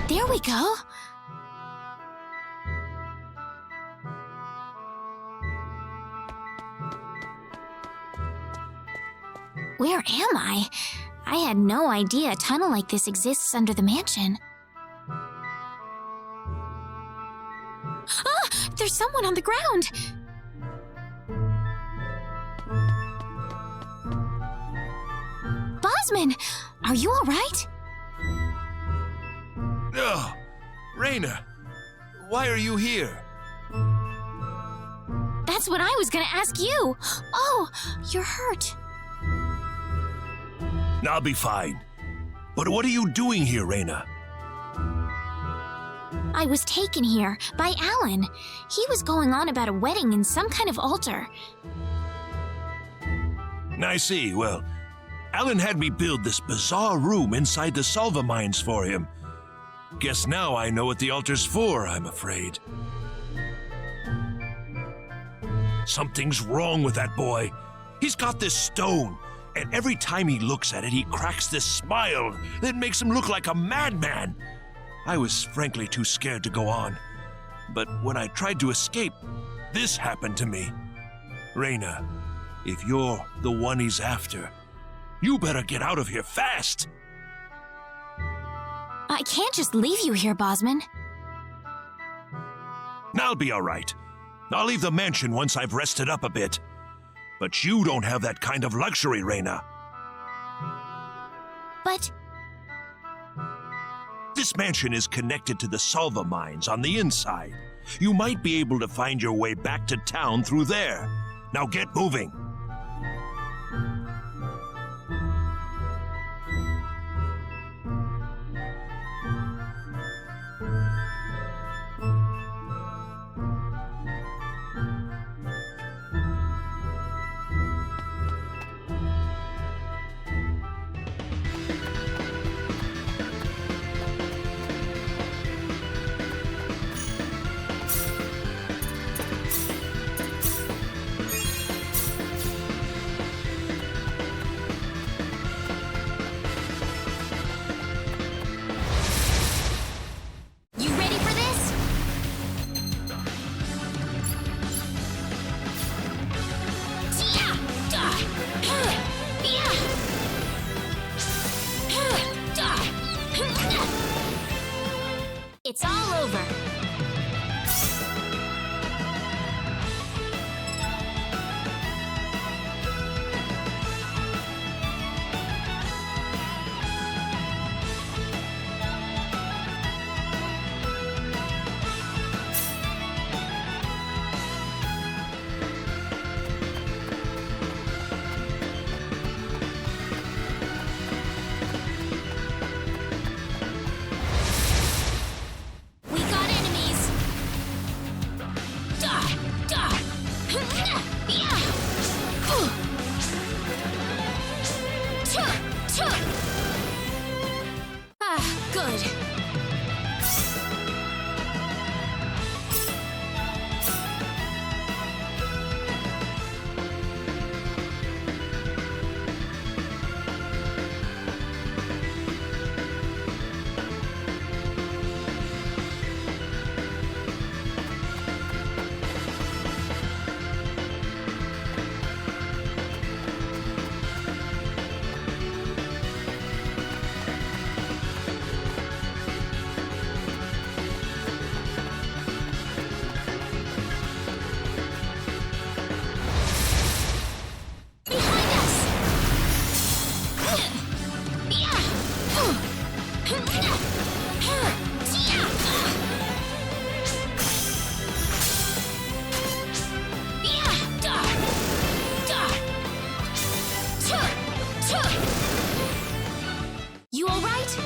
There we go. Where am I? I had no idea a tunnel like this exists under the mansion. Ah! There's someone on the ground! Bosman! Are you alright? Oh, Raina, why are you here? That's what I was gonna ask you! Oh, you're hurt. I'll be fine. But what are you doing here, Raina? I was taken here by Alan. He was going on about a wedding in some kind of altar. I see. Well, Alan had me build this bizarre room inside the Salva mines for him. Guess now I know what the altar's for, I'm afraid. Something's wrong with that boy. He's got this stone, and every time he looks at it, he cracks this smile that makes him look like a madman. I was frankly too scared to go on. But when I tried to escape, this happened to me. Raina, if you're the one he's after, you better get out of here fast. I can't just leave you here, Bosman. I'll be all right. I'll leave the mansion once I've rested up a bit. But you don't have that kind of luxury, Raina. But This mansion is connected to the Salva mines on the inside. You might be able to find your way back to town through there. Now get moving. you ready for this? It's all over. We got enemies. Good. You all right?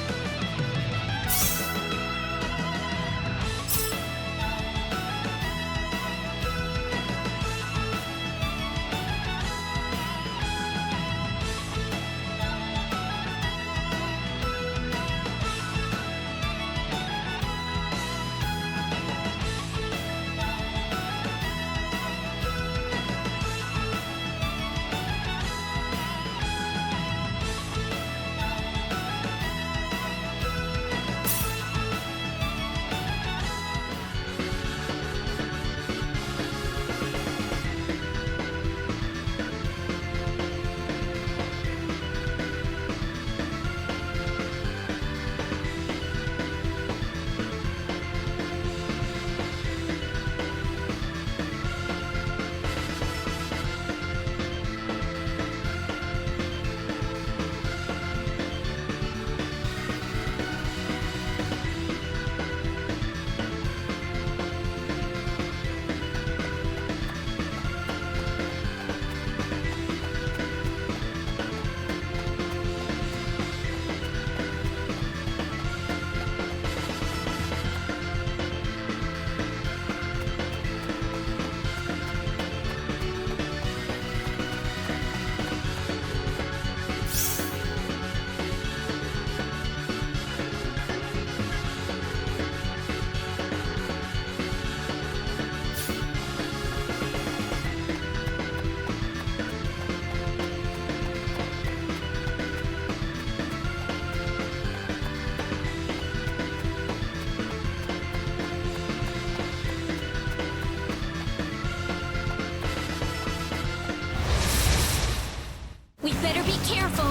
We better be careful.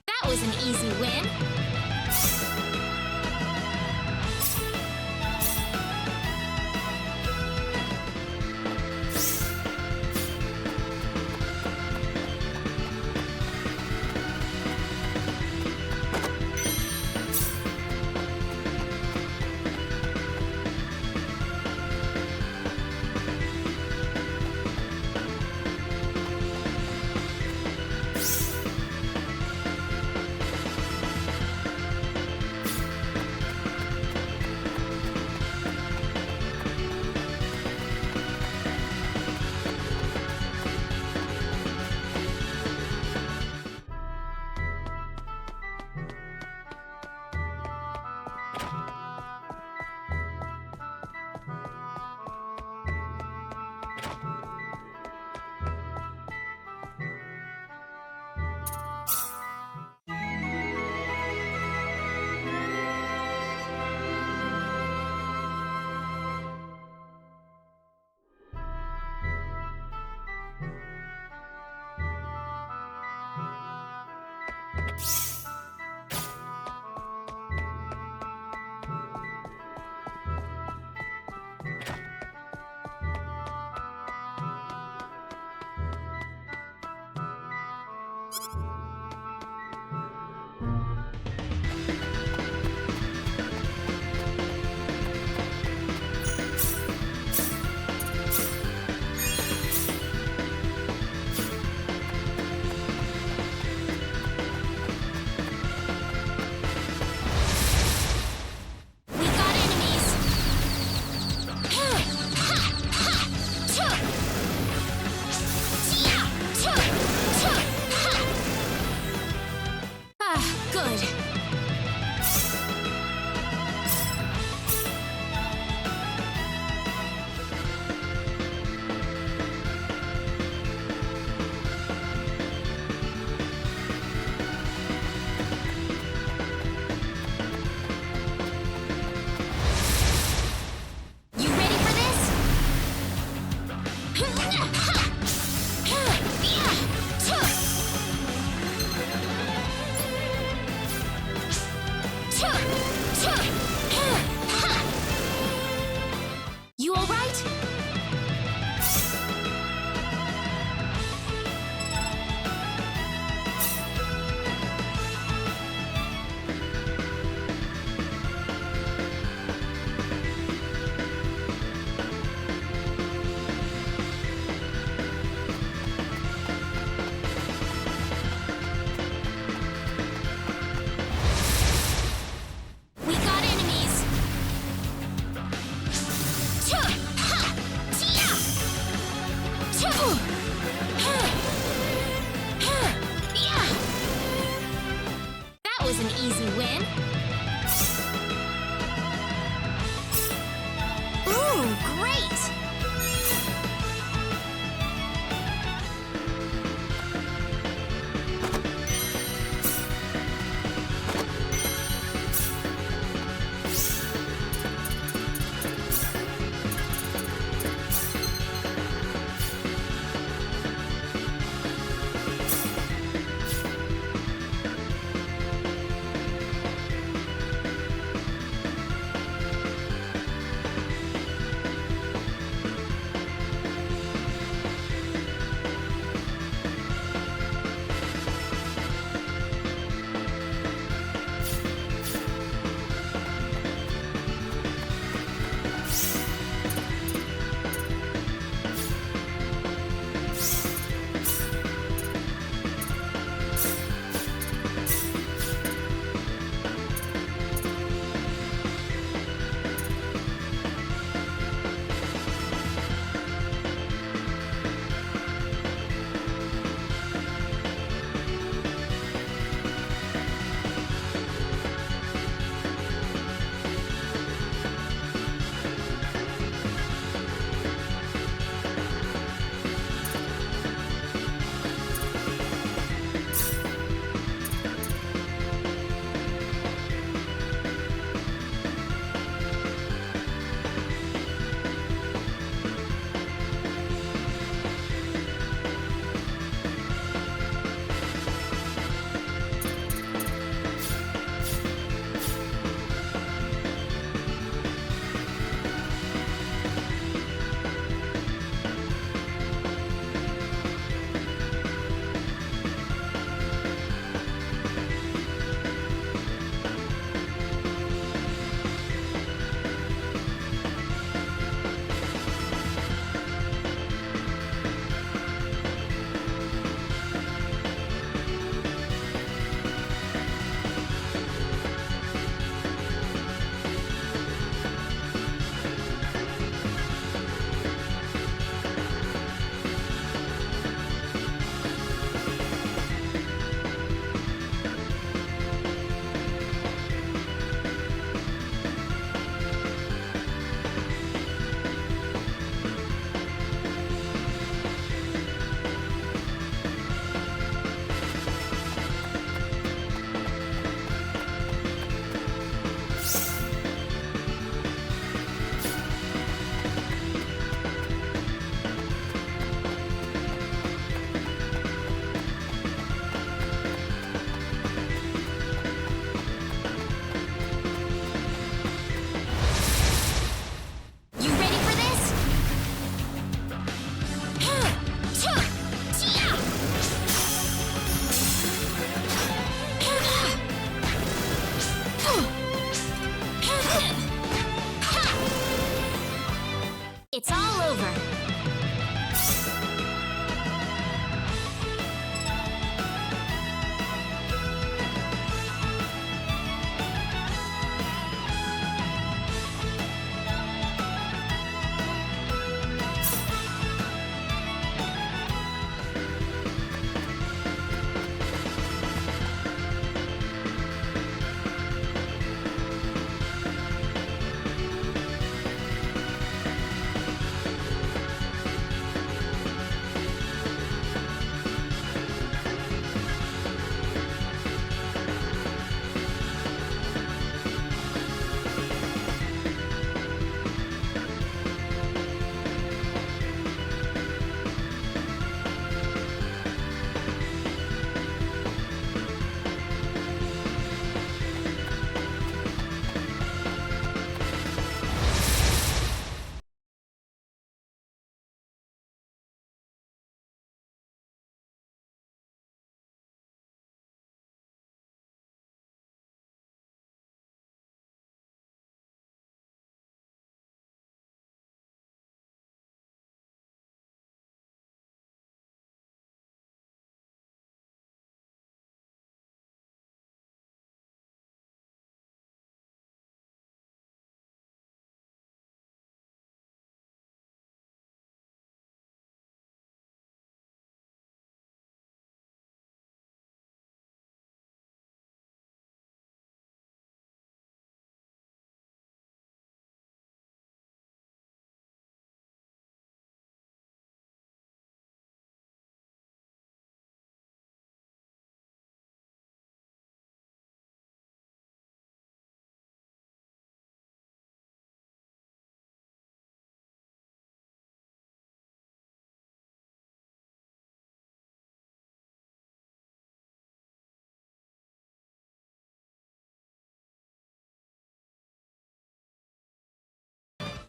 That was an easy win.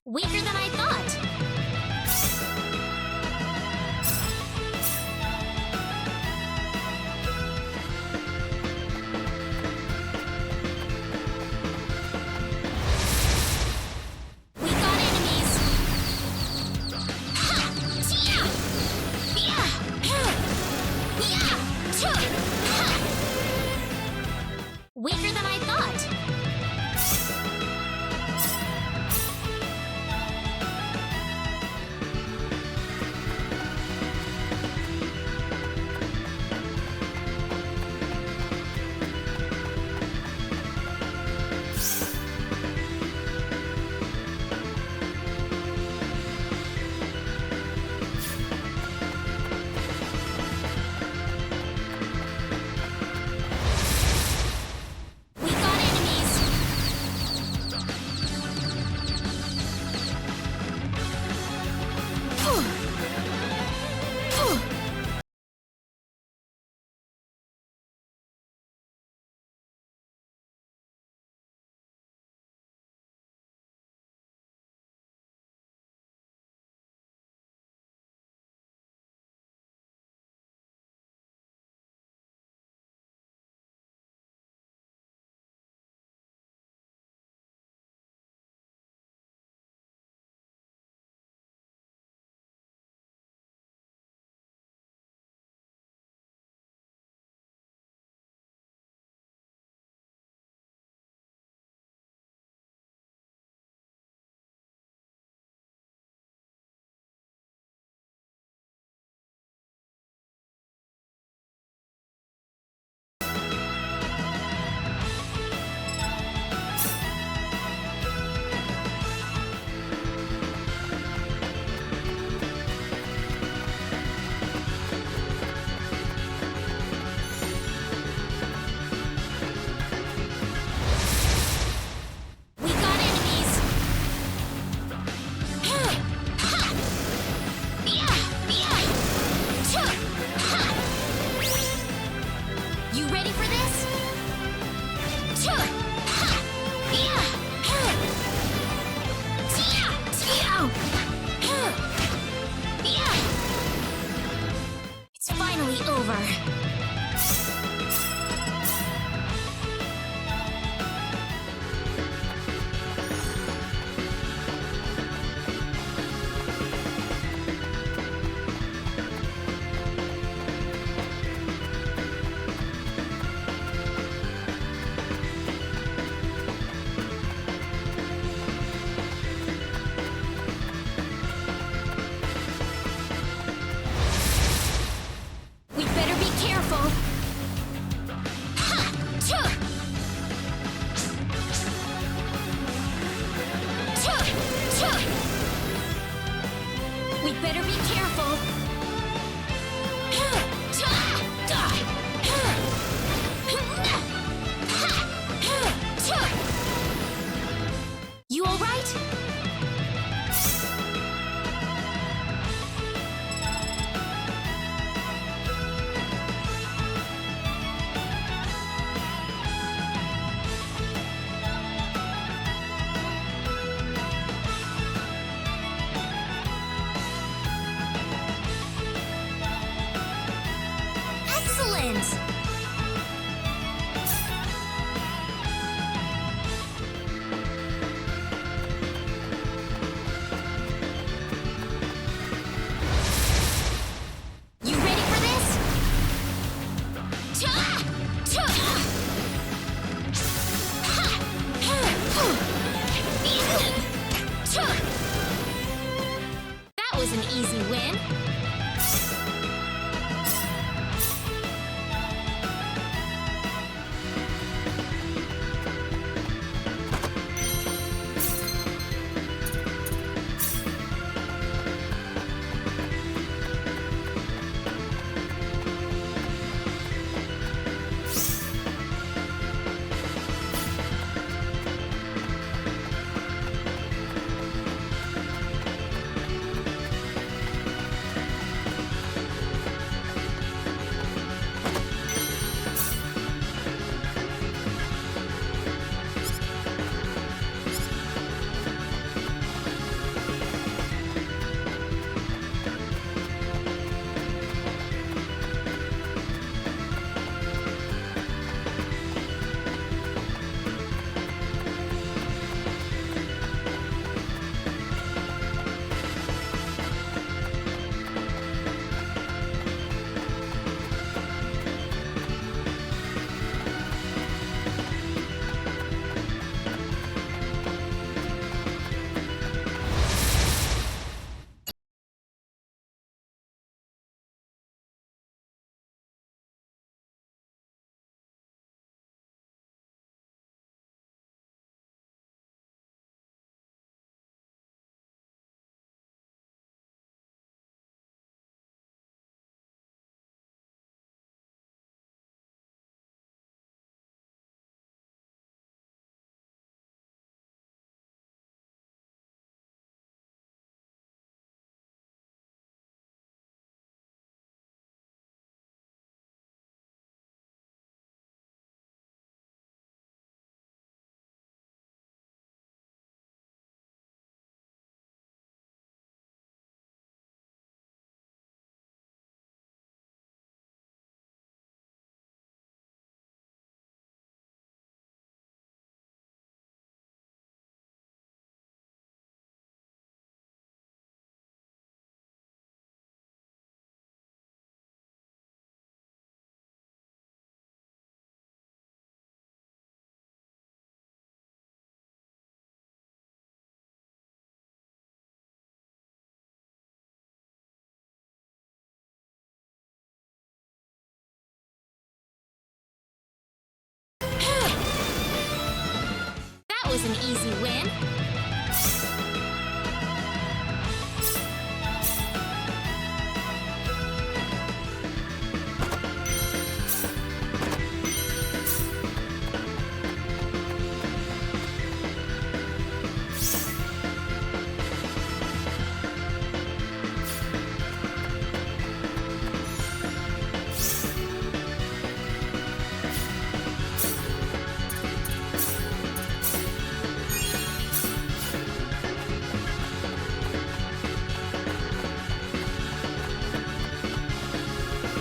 Weaker than I thought. We got enemies. Ha! Tia! Yeah! Yeah! Ha! Weaker than I thought. We got enemies. We got enemies. Ha! Yeah! Yeah! Ha! You ready for this? Ha! Yeah! Tia! Yeah! It's finally over. We better be careful. Ha! Choo! Choo! Choo! We better be careful. Ha! Cha! Da! Ha! Na! Ha! Ha! Choo! You all right? Excellent! You ready for this? Cha! Cha! Ha! Ha! Cha! That was an easy win.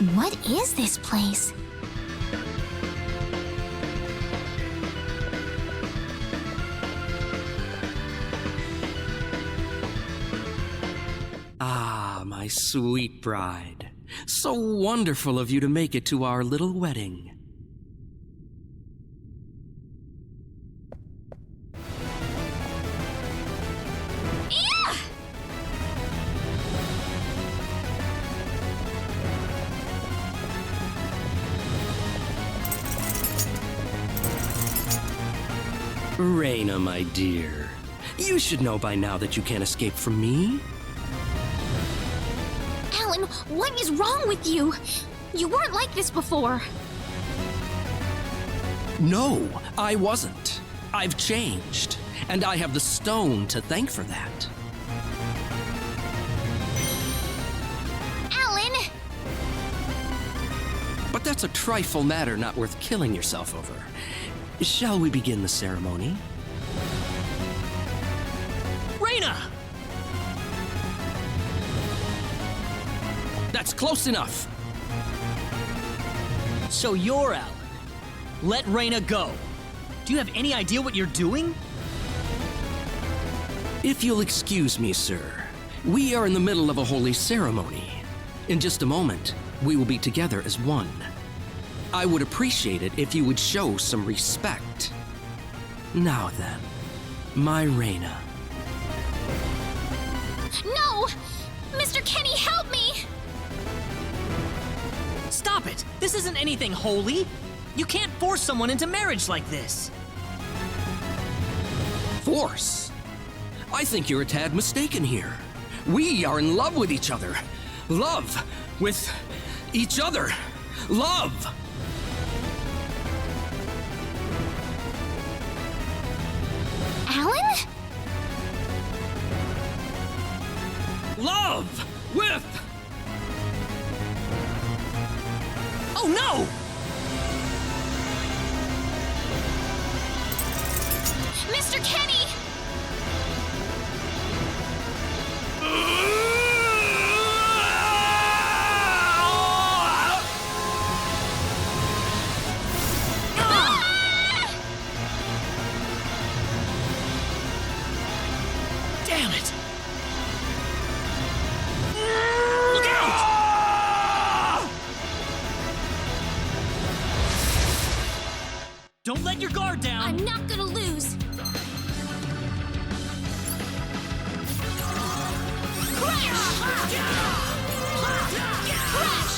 What is this place? Ah, my sweet bride. So wonderful of you to make it to our little wedding. Reina, my dear, you should know by now that you can't escape from me. Alan, what is wrong with you? You weren't like this before. No, I wasn't. I've changed, and I have the stone to thank for that. Alan! But that's a trifle matter not worth killing yourself over. Shall we begin the ceremony? Reina! That's close enough. So you're Alan. Let Reina go. Do you have any idea what you're doing? If you'll excuse me, sir, we are in the middle of a holy ceremony. In just a moment, we will be together as one. I would appreciate it if you would show some respect. Now then, my Reina. No! Mr. Kenny, help me! Stop it! This isn't anything holy! You can't force someone into marriage like this! Force? I think you're a tad mistaken here. We are in love with each other. Love with each other. Love! Alan? Love with... Oh no! Mr. Kenny! Damn it! Look out! Don't let your guard down! I'm not gonna lose! Crash! Crash!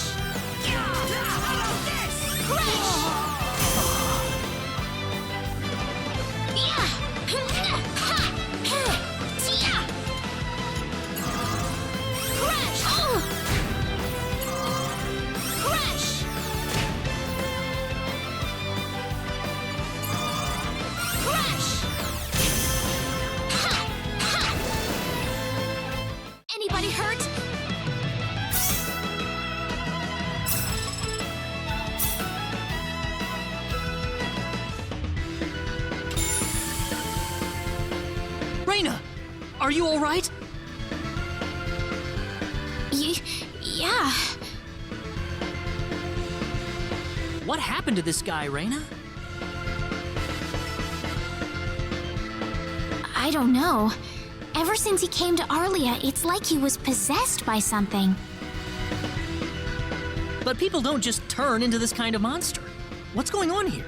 How about this? Crash! Yeah! Ha! Yeah! Crash! Crash! Crash! Ha! Ha! Anybody hurt? Reina! Are you alright? Yeah. What happened to this guy, Reina? I don't know. Ever since he came to Arlia, it's like he was possessed by something. But people don't just turn into this kind of monster. What's going on here?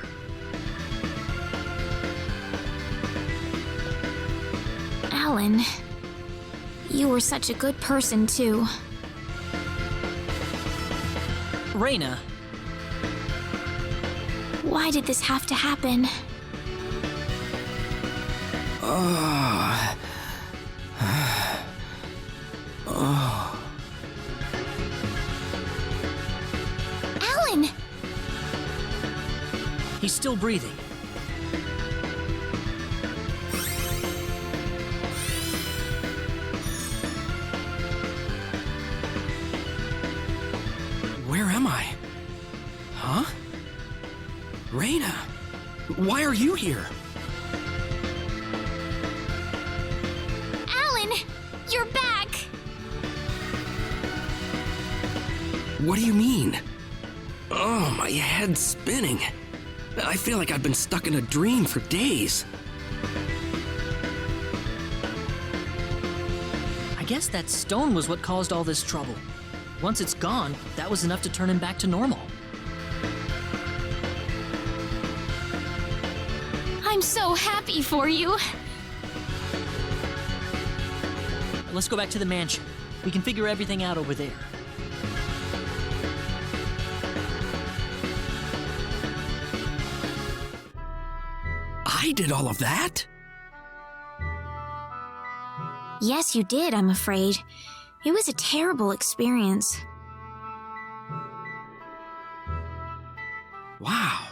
Alan, you were such a good person, too. Reina, Why did this have to happen? Alan! he's still breathing. Where am I? Huh? Reina, why are you here? Alan! You're back! What do you mean? Oh, my head's spinning. I feel like I've been stuck in a dream for days. I guess that stone was what caused all this trouble. Once it's gone, that was enough to turn him back to normal. I'm so happy for you. Let's go back to the mansion. We can figure everything out over there. I did all of that? Yes, you did, I'm afraid. It was a terrible experience. Wow.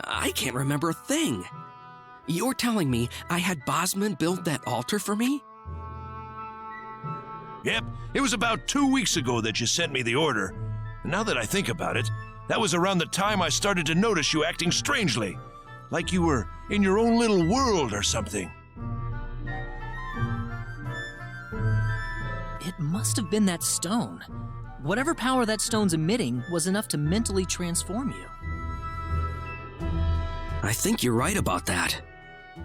I can't remember a thing. You're telling me I had Bosman build that altar for me? Yep, it was about 2 weeks ago that you sent me the order. And now that I think about it, that was around the time I started to notice you acting strangely. Like you were in your own little world or something. It must have been that stone. Whatever power that stone's emitting was enough to mentally transform you. I think you're right about that.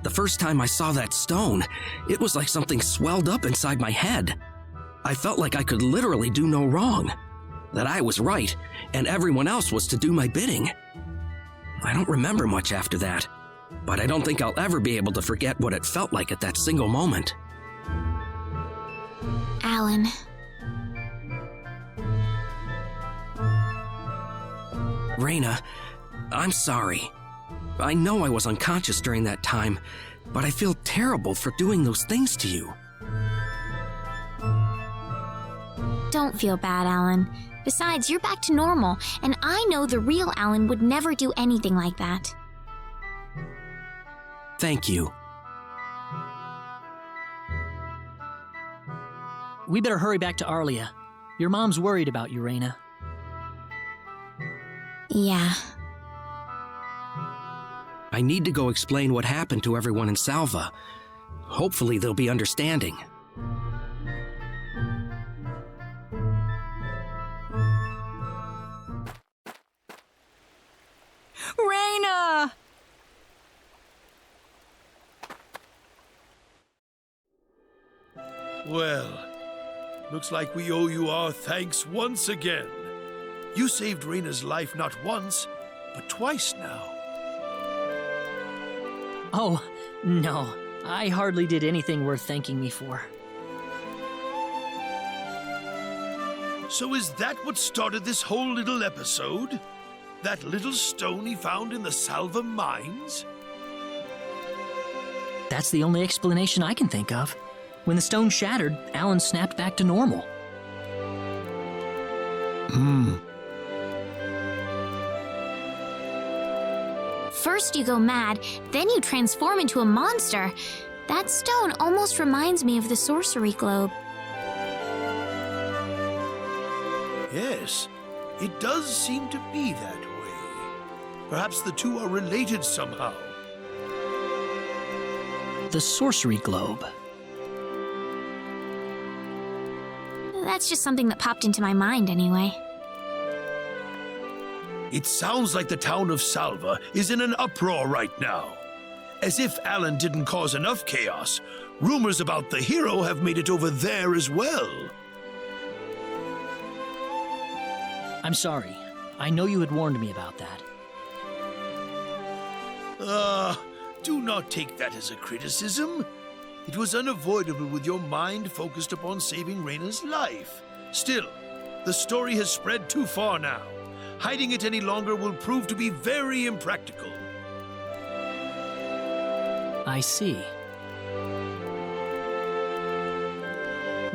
The first time I saw that stone, it was like something swelled up inside my head. I felt like I could literally do no wrong. That I was right, and everyone else was to do my bidding. I don't remember much after that, but I don't think I'll ever be able to forget what it felt like at that single moment. Alan. Raina, I'm sorry. I know I was unconscious during that time, but I feel terrible for doing those things to you. Don't feel bad, Alan. Besides, you're back to normal, and I know the real Alan would never do anything like that. Thank you. We better hurry back to Arlia. Your mom's worried about you, Raina. Yeah. I need to go explain what happened to everyone in Salva. Hopefully they'll be understanding. Raina! Well, looks like we owe you our thanks once again. You saved Raina's life not once, but twice now. Oh, no. I hardly did anything worth thanking me for. So is that what started this whole little episode? That little stone he found in the Salva mines? That's the only explanation I can think of. When the stone shattered, Alan snapped back to normal. First you go mad, then you transform into a monster. That stone almost reminds me of the sorcery globe. Yes, it does seem to be that way. Perhaps the two are related somehow. The sorcery globe. That's just something that popped into my mind anyway. It sounds like the town of Salva is in an uproar right now. As if Alan didn't cause enough chaos, rumors about the hero have made it over there as well. I'm sorry. I know you had warned me about that. Do not take that as a criticism. It was unavoidable with your mind focused upon saving Raina's life. Still, the story has spread too far now. Hiding it any longer will prove to be very impractical. I see.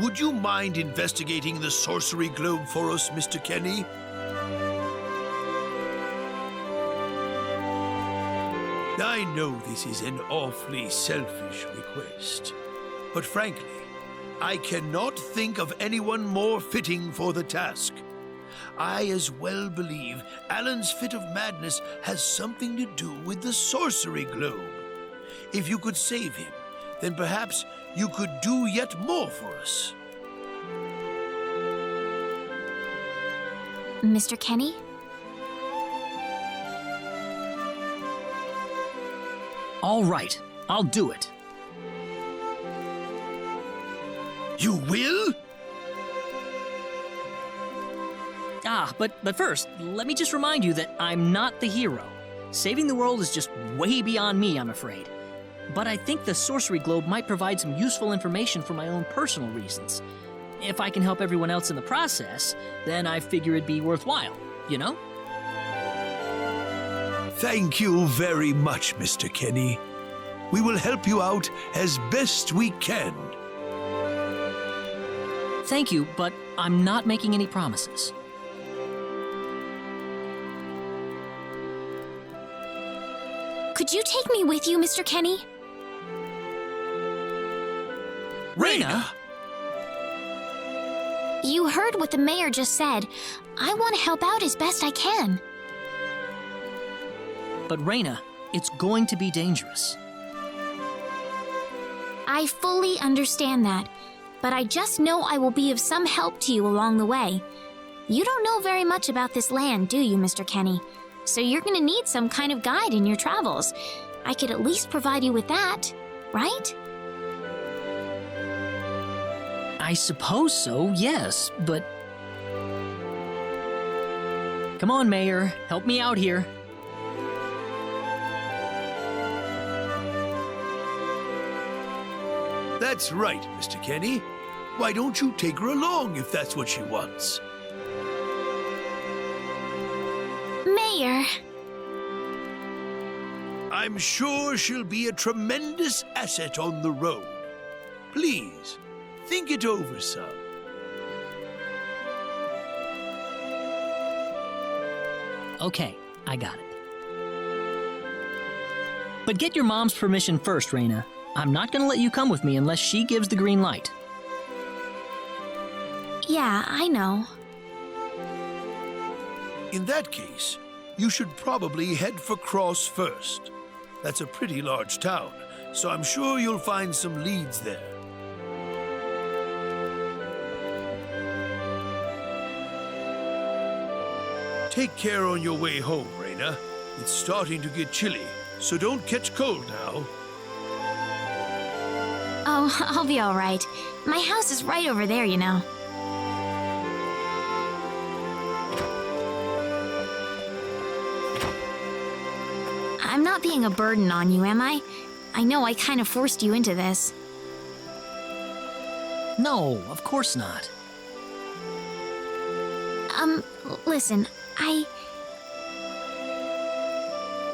Would you mind investigating the sorcery globe for us, Mr. Kenny? I know this is an awfully selfish request, but frankly, I cannot think of anyone more fitting for the task. I as well believe Alan's fit of madness has something to do with the sorcery globe. If you could save him, then perhaps you could do yet more for us. Mr. Kenny? All right, I'll do it. You will? But first, let me just remind you that I'm not the hero. Saving the world is just way beyond me, I'm afraid. But I think the sorcery globe might provide some useful information for my own personal reasons. If I can help everyone else in the process, then I figure it'd be worthwhile, you know? Thank you very much, Mr. Kenny. We will help you out as best we can. Thank you, but I'm not making any promises. Could you take me with you, Mr. Kenny? Reina! You heard what the mayor just said. I want to help out as best I can. But Reina, it's going to be dangerous. I fully understand that, but I just know I will be of some help to you along the way. You don't know very much about this land, do you, Mr. Kenny? So you're going to need some kind of guide in your travels. I could at least provide you with that, right? I suppose so, yes, but... Come on, Mayor, help me out here. That's right, Mr. Kenny. Why don't you take her along if that's what she wants? Mayor. I'm sure she'll be a tremendous asset on the road. Please, think it over some. Okay, I got it. But get your mom's permission first, Reina. I'm not gonna let you come with me unless she gives the green light. Yeah, I know. In that case, you should probably head for Cross first. That's a pretty large town, so I'm sure you'll find some leads there. Take care on your way home, Reina. It's starting to get chilly, so don't catch cold now. Oh, I'll be all right. My house is right over there, you know. I'm not being a burden on you, am I? I know I kind of forced you into this. No, of course not. Listen,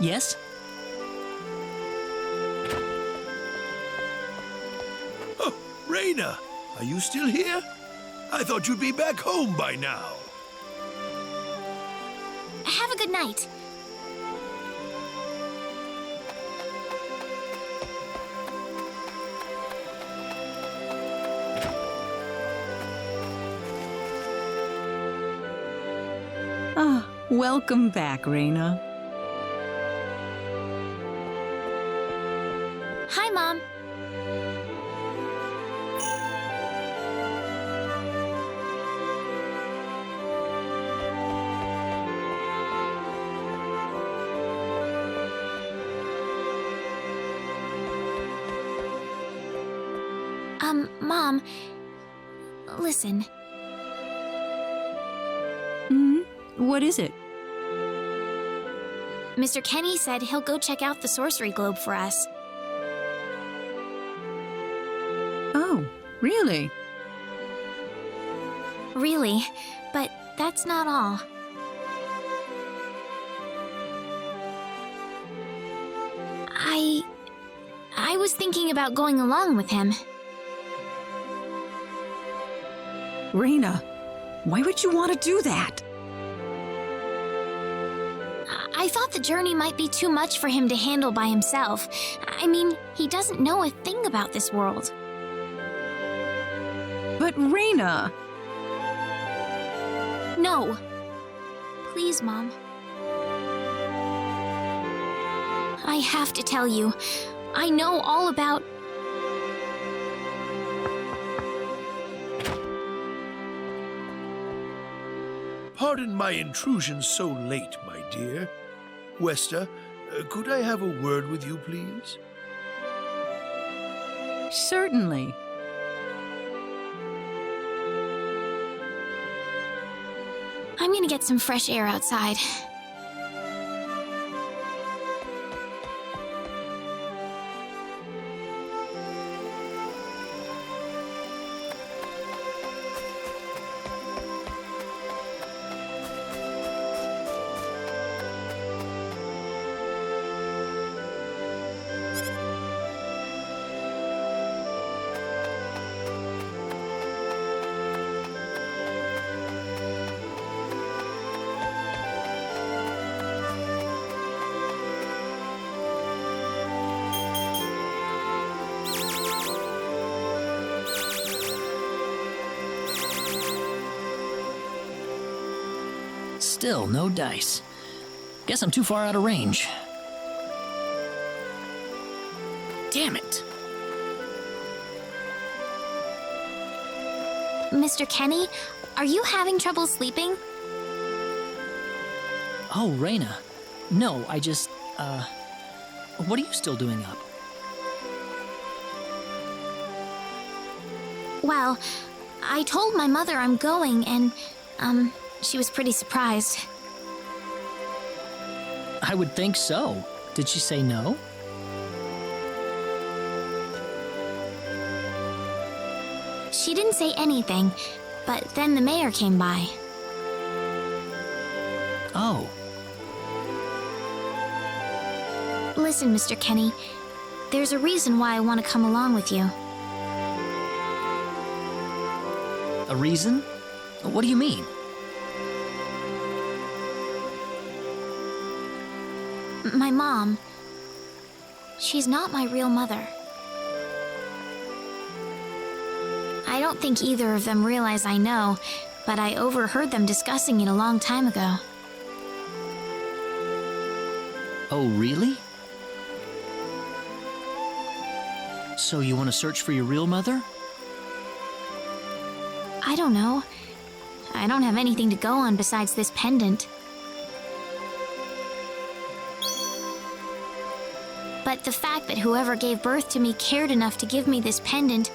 Yes? Oh, Reina, are you still here? I thought you'd be back home by now. Have a good night. Ah, welcome back, Reina. Hi, Mom. Mom, listen. What is it? Mr. Kenny said he'll go check out the sorcery globe for us. Oh, really? Really, but that's not all. I was thinking about going along with him. Reina, why would you want to do that? I thought the journey might be too much for him to handle by himself. I mean, he doesn't know a thing about this world. But Reina... No. Please, Mom. I have to tell you, I know all about... Pardon my intrusion so late, my dear. Westa, could I have a word with you, please? Certainly. I'm gonna get some fresh air outside. Still, no dice. Guess I'm too far out of range. Damn it. Mr. Kenny, are you having trouble sleeping? Oh, Raina. No, I just, what are you still doing up? Well, I told my mother I'm going and, she was pretty surprised. I would think so. Did she say no? She didn't say anything, but then the mayor came by. Oh. Listen, Mr. Kenny, there's a reason why I want to come along with you. A reason? What do you mean? My mom, she's not my real mother. I don't think either of them realize I know, but I overheard them discussing it a long time ago. Oh, really? So you want to search for your real mother? I don't know. I don't have anything to go on besides this pendant. But the fact that whoever gave birth to me cared enough to give me this pendant,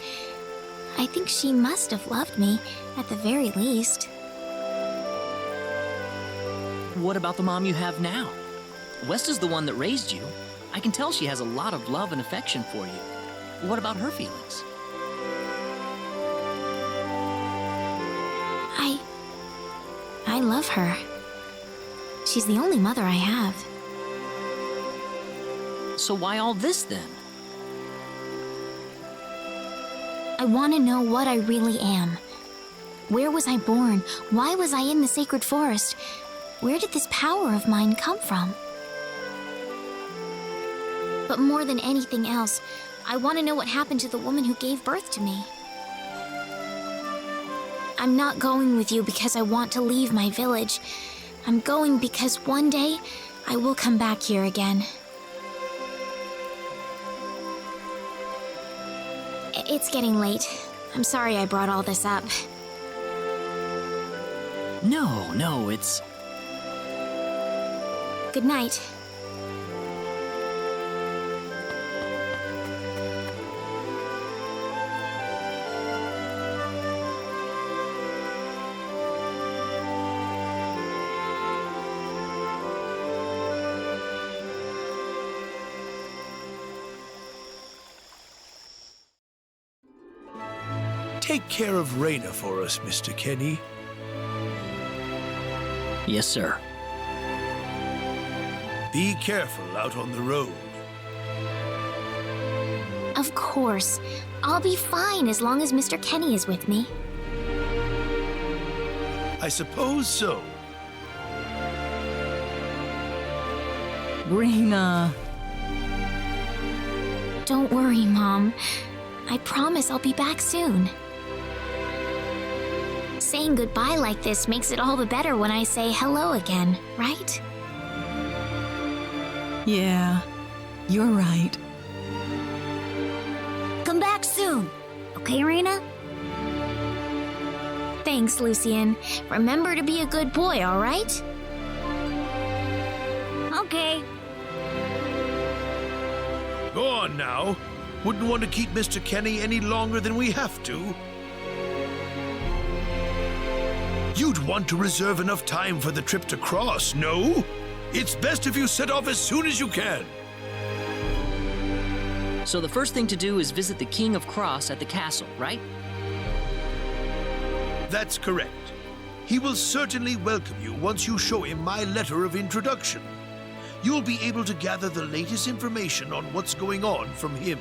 I think she must have loved me, at the very least. What about the mom you have now? Westa's the one that raised you. I can tell she has a lot of love and affection for you. What about her feelings? I love her. She's the only mother I have. So why all this then? I want to know what I really am. Where was I born? Why was I in the sacred forest? Where did this power of mine come from? But more than anything else, I want to know what happened to the woman who gave birth to me. I'm not going with you because I want to leave my village. I'm going because one day I will come back here again. It's getting late. I'm sorry I brought all this up. No, it's... Good night. Take care of Raina for us, Mr. Kenny. Yes, sir. Be careful out on the road. Of course. I'll be fine as long as Mr. Kenny is with me. I suppose so. Raina. Don't worry, Mom. I promise I'll be back soon. Saying goodbye like this makes it all the better when I say hello again, right? Yeah, you're right. Come back soon, okay, Raina? Thanks, Lucian. Remember to be a good boy, all right? Okay. Go on now. Wouldn't want to keep Mr. Kenny any longer than we have to. You'd want to reserve enough time for the trip to Cross, no? It's best if you set off as soon as you can. So the first thing to do is visit the King of Cross at the castle, right? That's correct. He will certainly welcome you once you show him my letter of introduction. You'll be able to gather the latest information on what's going on from him.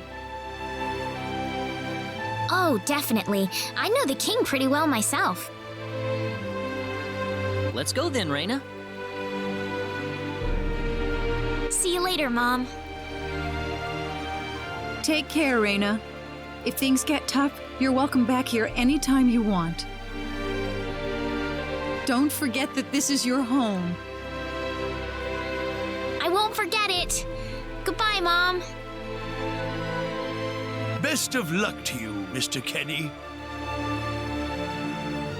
Oh, definitely. I know the king pretty well myself. Let's go then, Reina. See you later, Mom. Take care, Reina. If things get tough, you're welcome back here anytime you want. Don't forget that this is your home. I won't forget it. Goodbye, Mom. Best of luck to you, Mr. Kenny.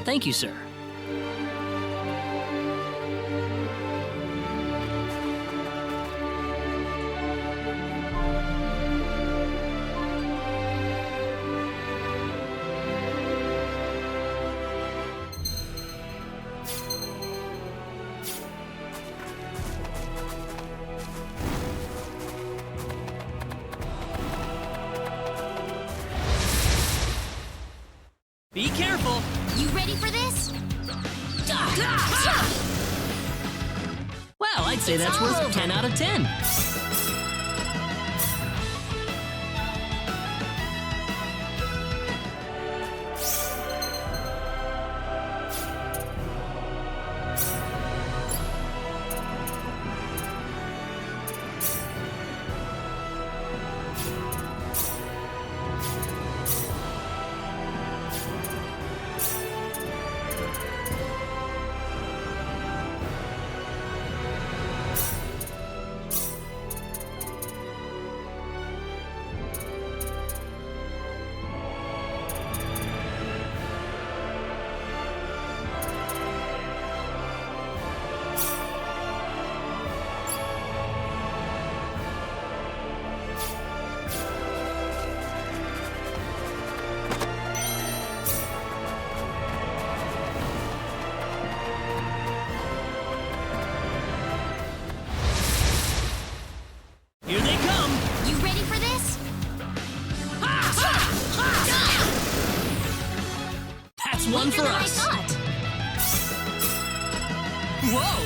Thank you, sir. Be careful! You ready for this? Well, I'd say It's that's all worth over. 10 out of 10. Here they come! You ready for this? That's one for Quicker than I us! thought. Whoa!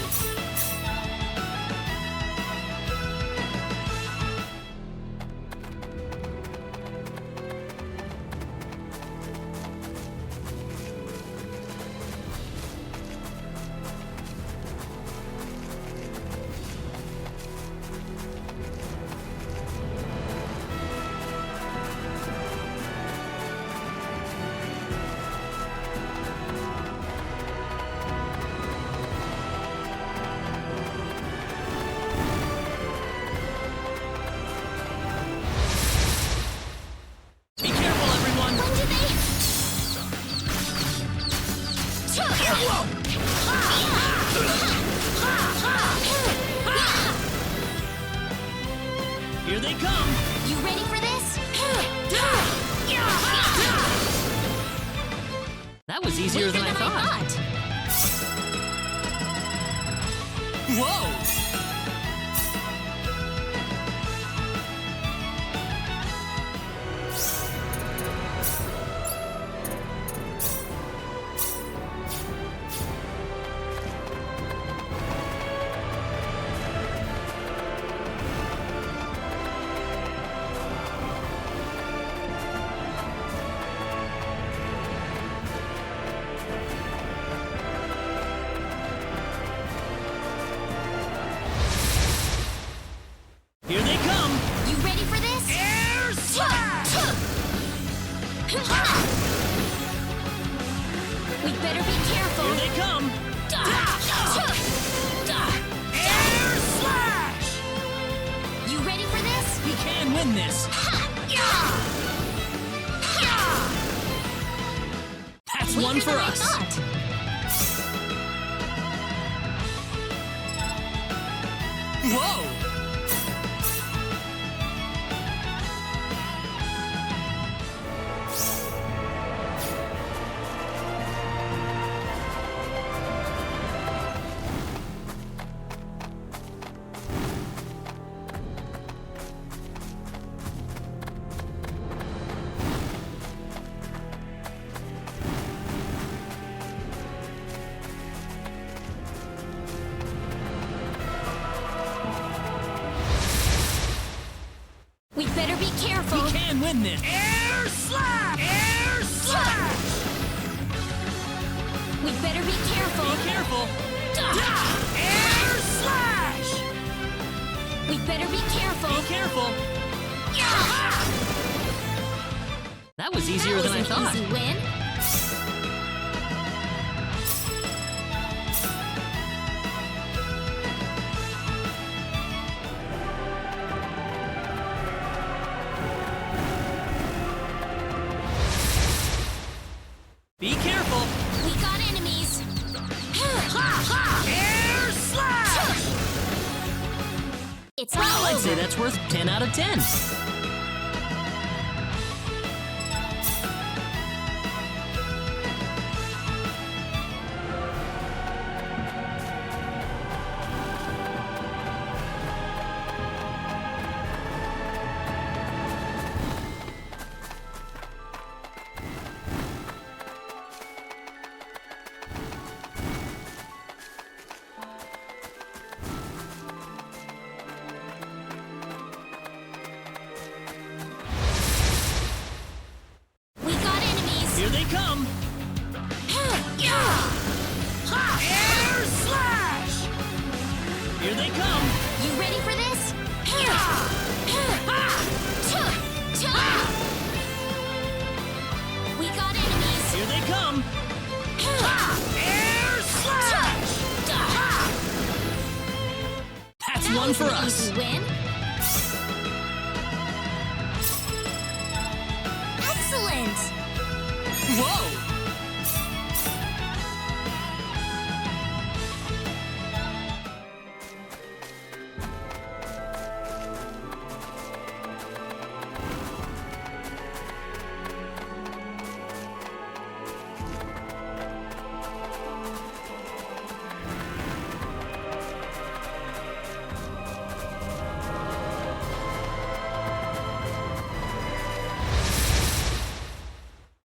Be careful, everyone! When did they... Here they come! You ready for this? That was easier than I thought. Whoa! Here they come! You ready for this? Air slash! We better be careful. Here they come! Air slash! You ready for this? We can win this! That's one one for us. Whoa! We better be careful. We can win this. Air slash! Air slash! We better be careful. Be careful. Air slash! We better be careful. Be careful. That was easier That was than I an thought. easy win. Be careful. We got enemies. Air slash! It's all Well, I'd over. say that's worth 10 out of 10. We got enemies. Here they come. Air slash! Here they come. You ready for this? We got enemies. Here they come. Air slash! That's That one was for an us. easy win. Excellent. Whoa!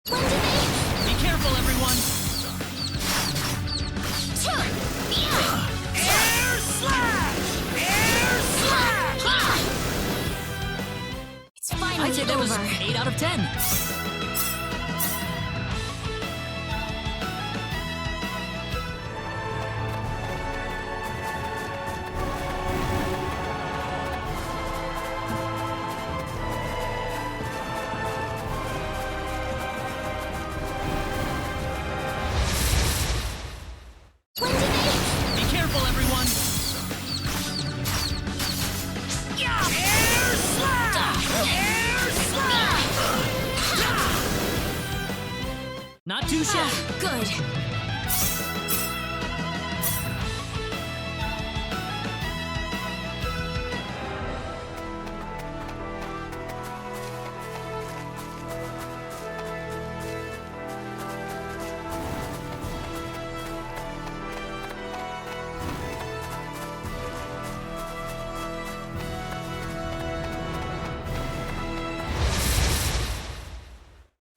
When did they? Be careful, everyone. Air slash! Air slash! It's finally I'd say that was over. 8 out of 10. When did they? Be careful, everyone. Air slash! Air slash! Not too shabby. Good.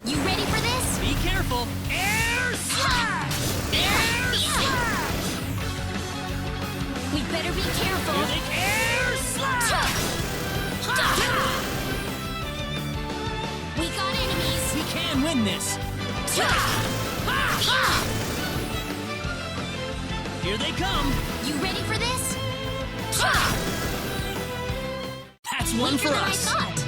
You ready for this? Be careful. Air slash! Air slash! We better be careful. Here they Air slash! We got enemies. We can win this. Here they come. You ready for this? That's one Weaker for than I us. thought.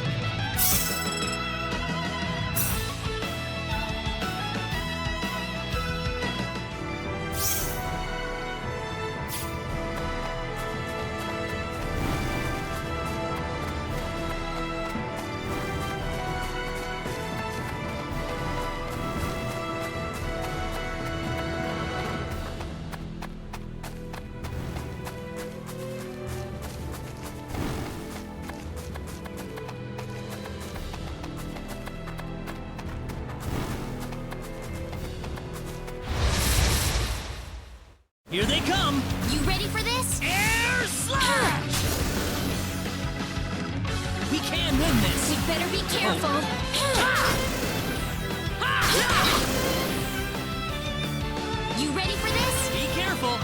win this. We better be careful. You ready for this? Be careful.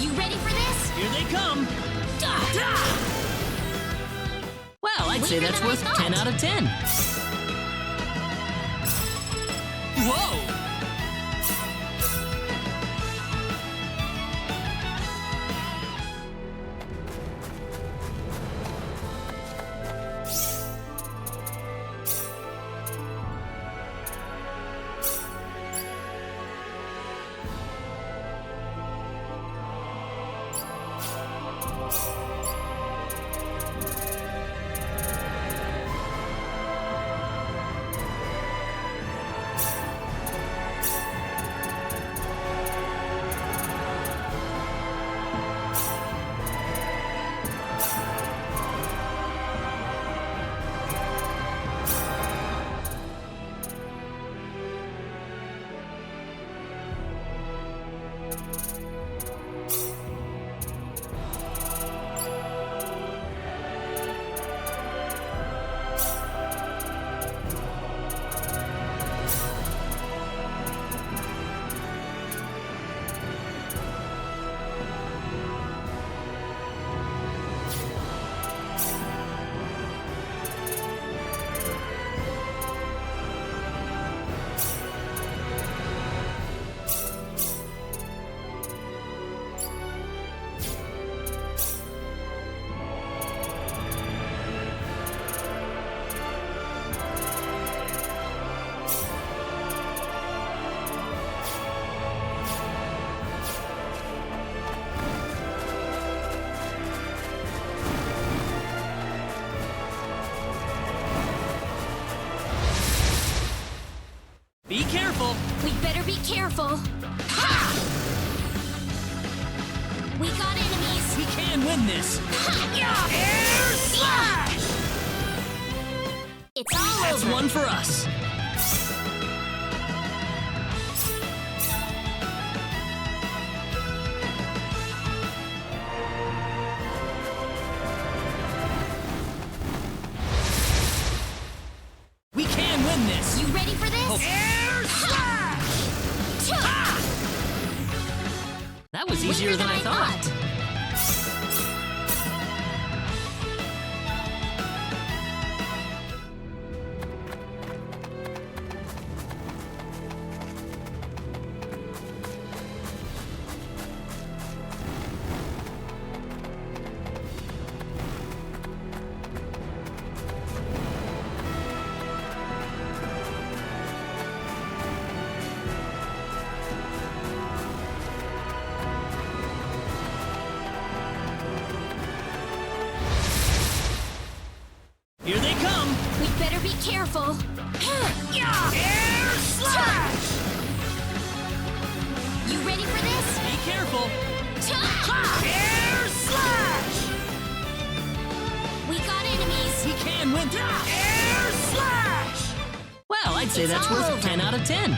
You ready for this? Here they come. Well, I'd say Weaker that's than I worth thought. 10 out of 10. Whoa! Be careful. We better be careful. We got enemies. We can win this. Air slash! It's all That's over. one for us. We can win this. You ready for this? Air slash! That was easier than I thought. Here they come. We better be careful. Air slash! You ready for this? Be careful. Air slash! We got enemies. We can win. Air slash! Well, I'd say It's that's all worth over. 10 out of 10.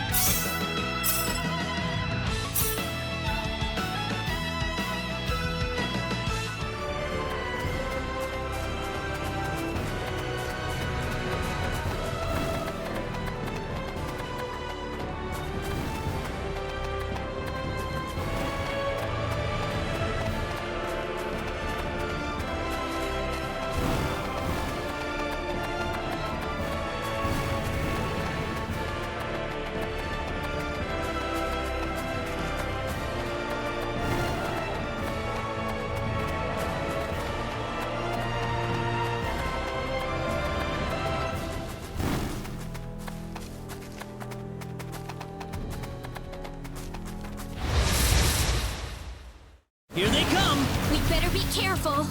Here they come. We better be careful.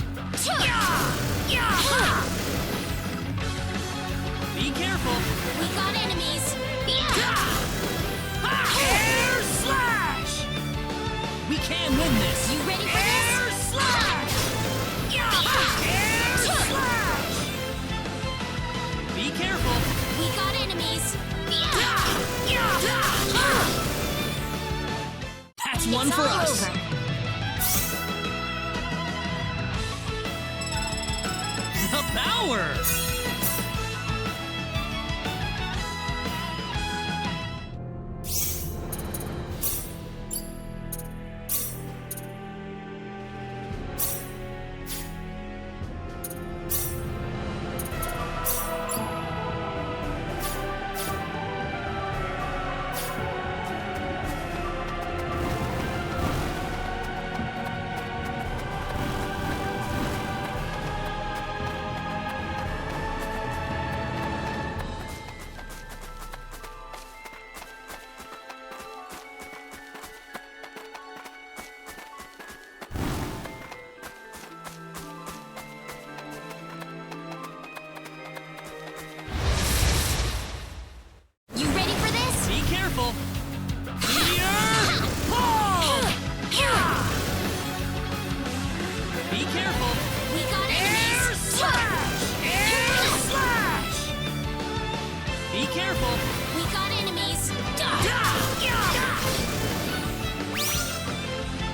Be careful. We got enemies. Air slash! We can win this. You ready for this? Air slash! Air slash! Be careful. We got enemies. That's one It's for all us. over. power! You ready for this? Be careful! Meteor! Ball! Be careful! We got Air enemies! slash! Air slash! Be careful! We got enemies!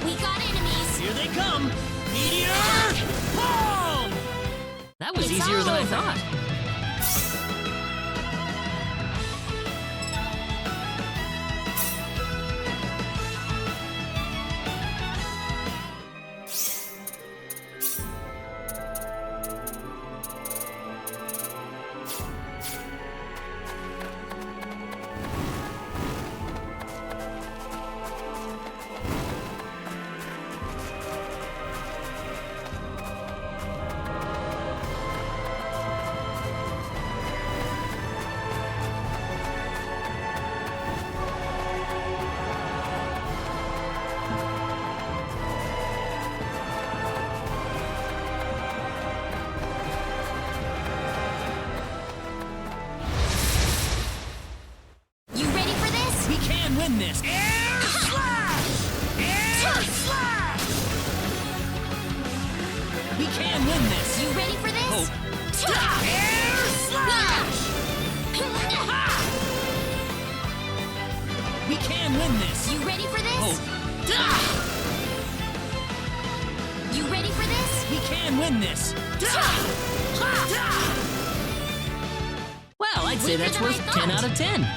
We got enemies! Here they come! Meteor! Ball! That was It's easier all than I over. thought. You ready for this? We can win this! Air slash! Air slash! We can win this! You ready for this? Hope. Air slash! We can win this! You ready for this? Hope. You ready for this? We can win this! Well, I'd say Weaker that's than I worth thought. 10 out of 10.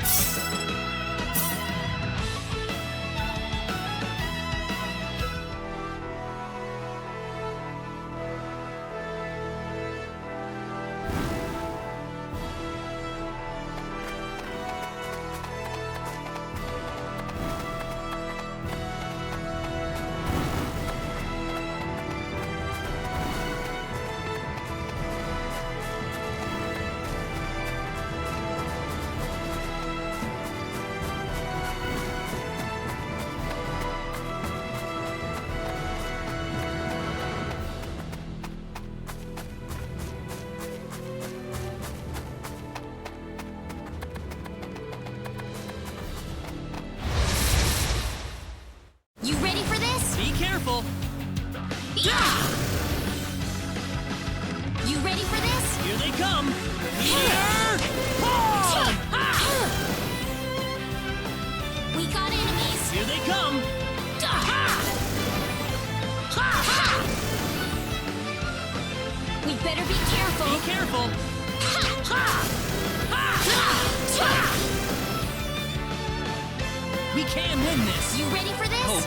You ready for this? Be careful! You ready for this? Here they come! Meteor! Ball! We got enemies! Here they come! We better be careful! Be careful! We can win this! You ready for this? Hope.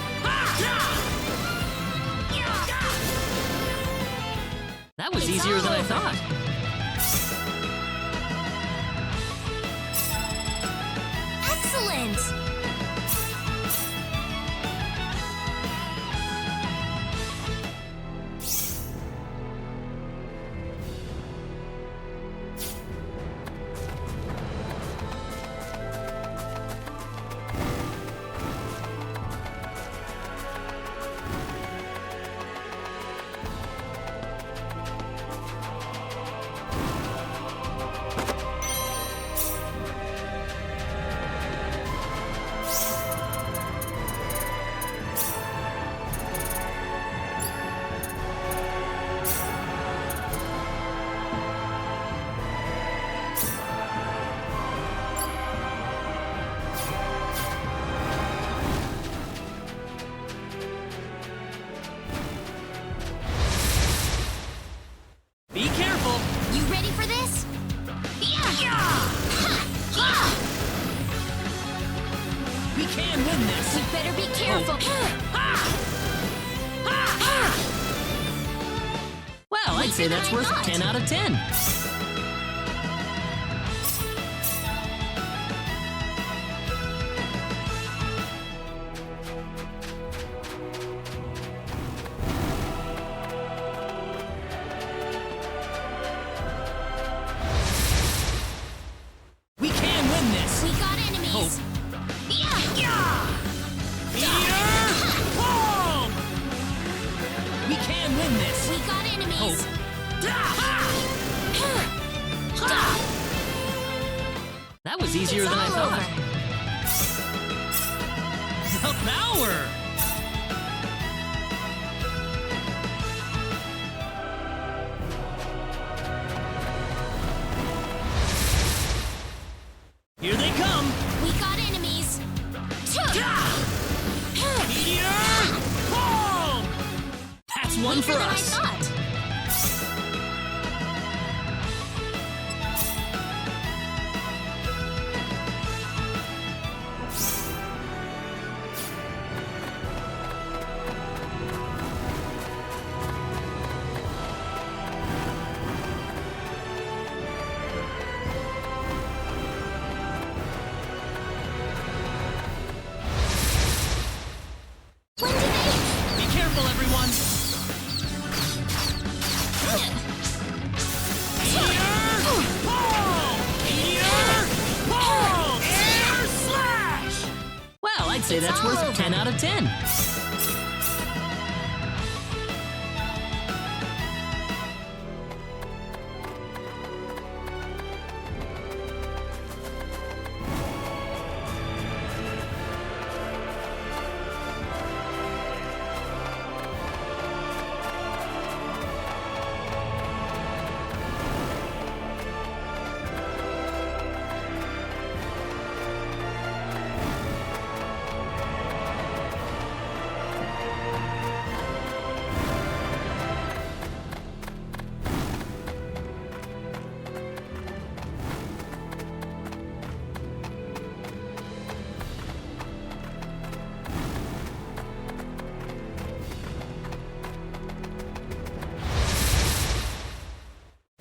That was It's easier all than I over. thought. Excellent! careful. Well, I'd say that's worth 10 out of 10. We can win this. We got enemies. We can win this. We got enemies. That was easier It's than I all thought. The power. Here they come. We got enemies. Meteor bomb. That's one for Weaker than I us. thought. When did they? Be careful, everyone. Meteor bomb. Meteor bomb. Air slash! Well, I'd say that's all worth over. 10 out of 10.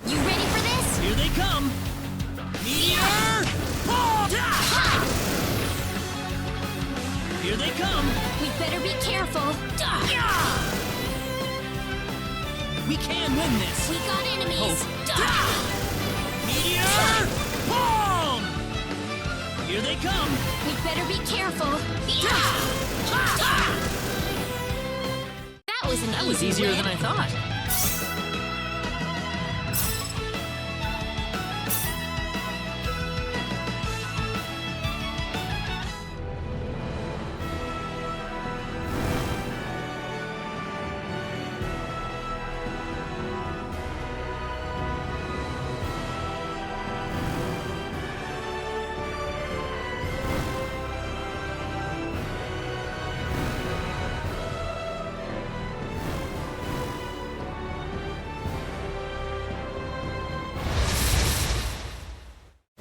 You ready for this? Here they come. Meteor bomb. Here they come. We better be careful. We can win this. We got enemies. Meteor bomb. Here they come. We better be careful. That was Easier than I thought.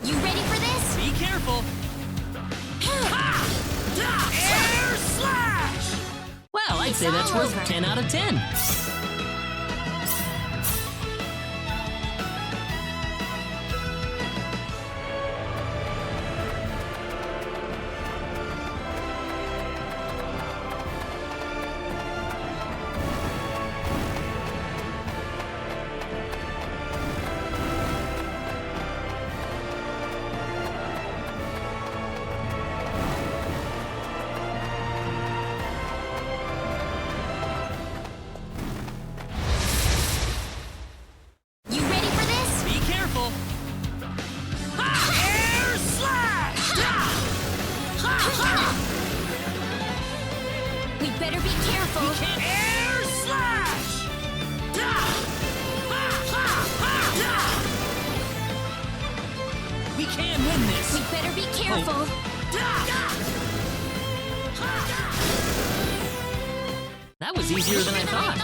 You ready for this? Be careful. Air slash! Well, I'd say that's all worth over. 10 out of 10. You ready for this? Be careful. Air slash! We better be careful. Air slash! We can win this. We better be careful. That was easier than I Easier thought.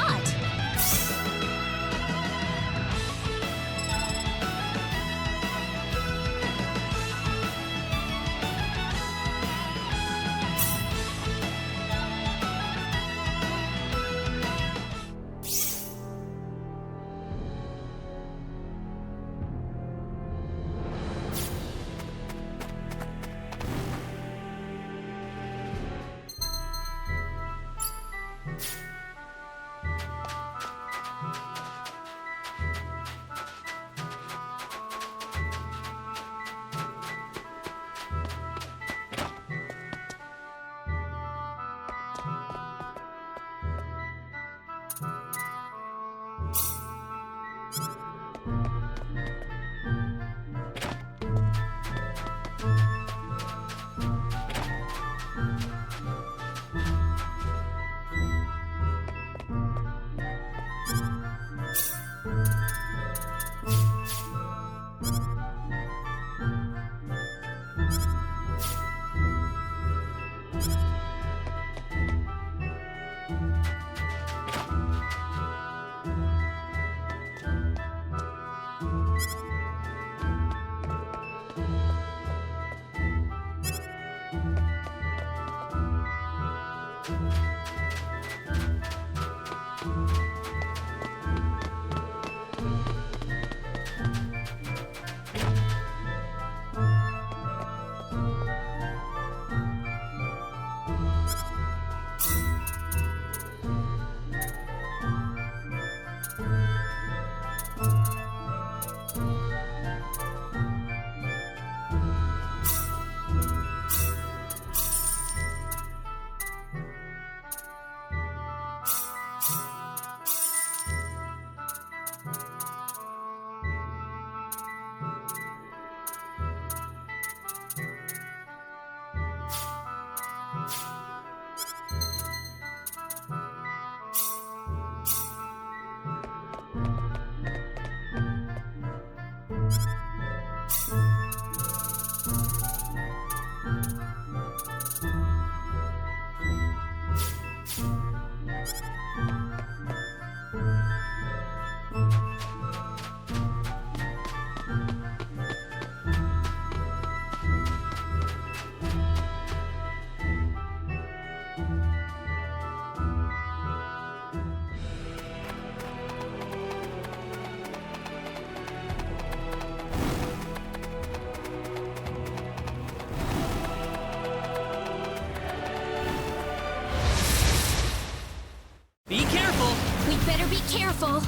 Be careful! We better be careful.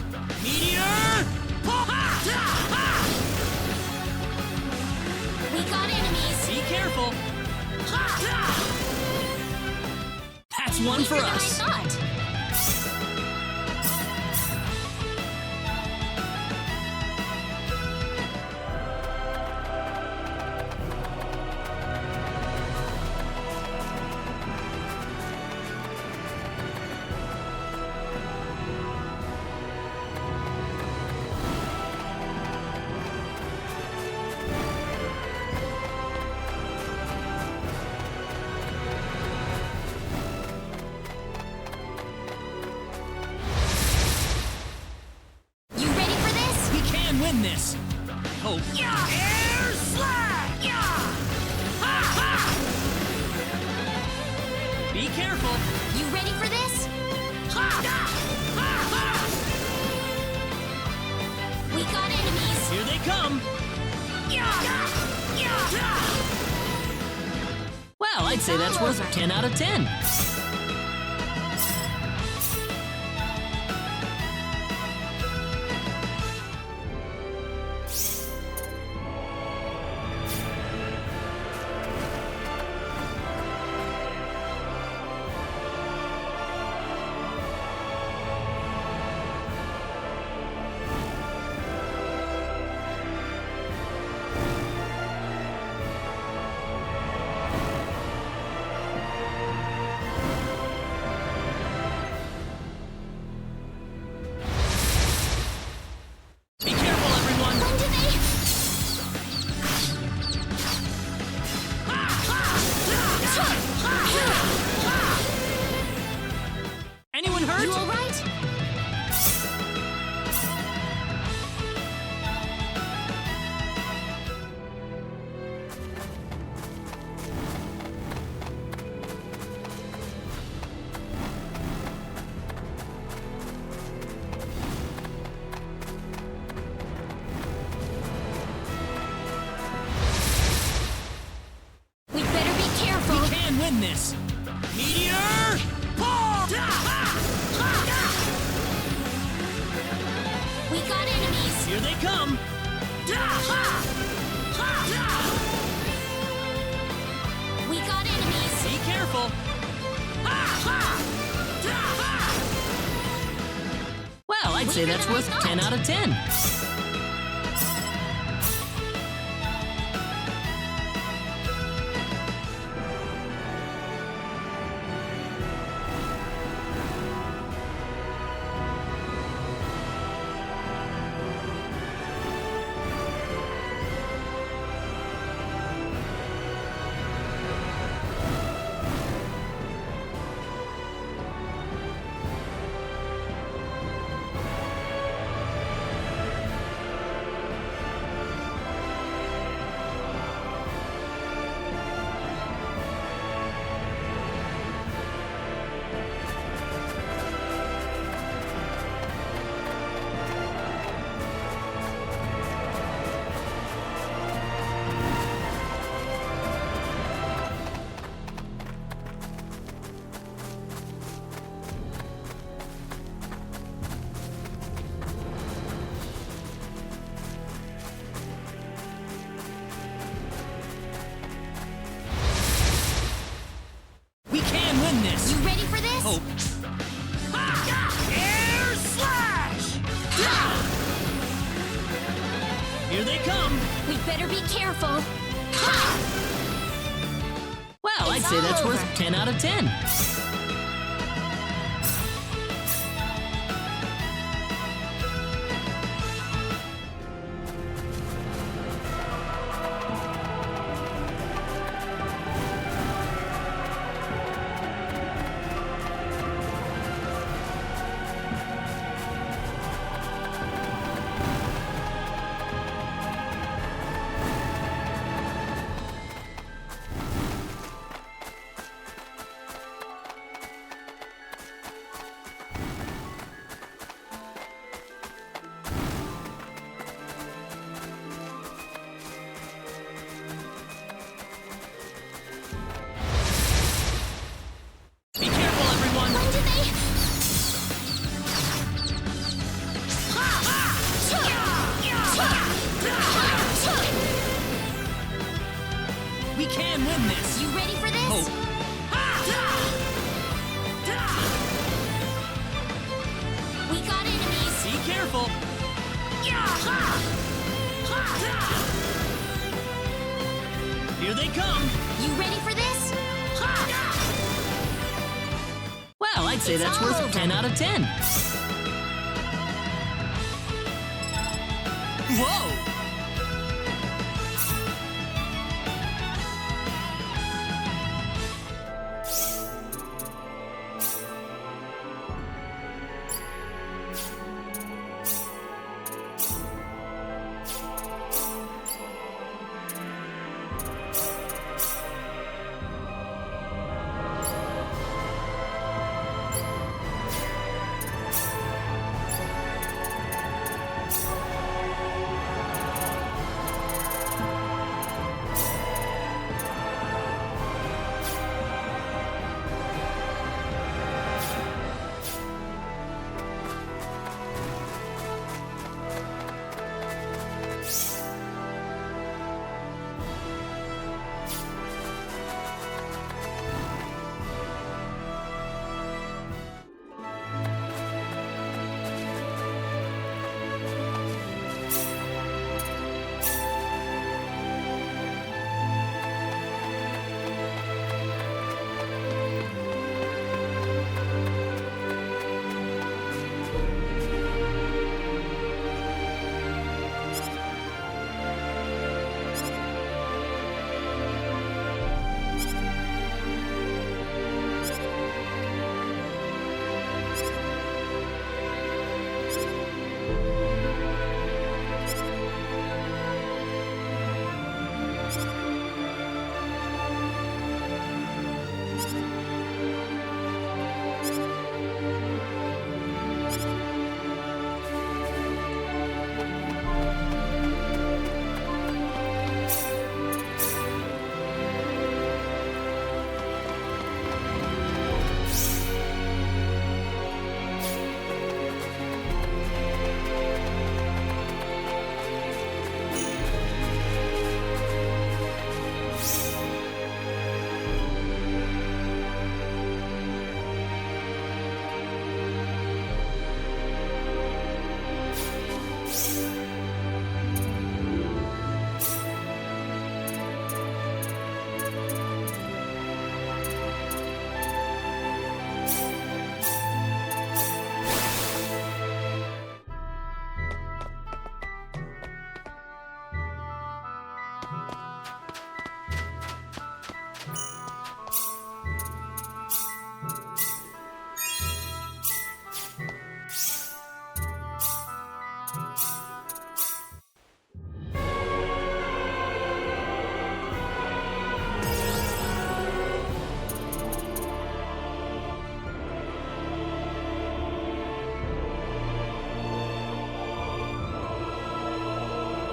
Meteor! We got enemies. Be careful! That's one for Weaker than us. I thought. You ready for this? We can win this! Oh, Air slash! Ha ha! be careful! You ready for this? We got enemies. Here they come! Well, I'd say that's worth 10 out of 10. come! We got enemies. Be careful! Well, I'd say that's worth 10 out of 10. We can win this! You ready for this? Hope. Air slash! Here they come! We better be careful. Well, I'd It's say that's all worth over. 10 out of 10. Be careful, everyone! When did they? We can win this! You ready for this? Hope. We got enemies. Be careful! Here they come! You ready for this? Well, I'd say It's that's all worth over. 10 out of 10. Whoa!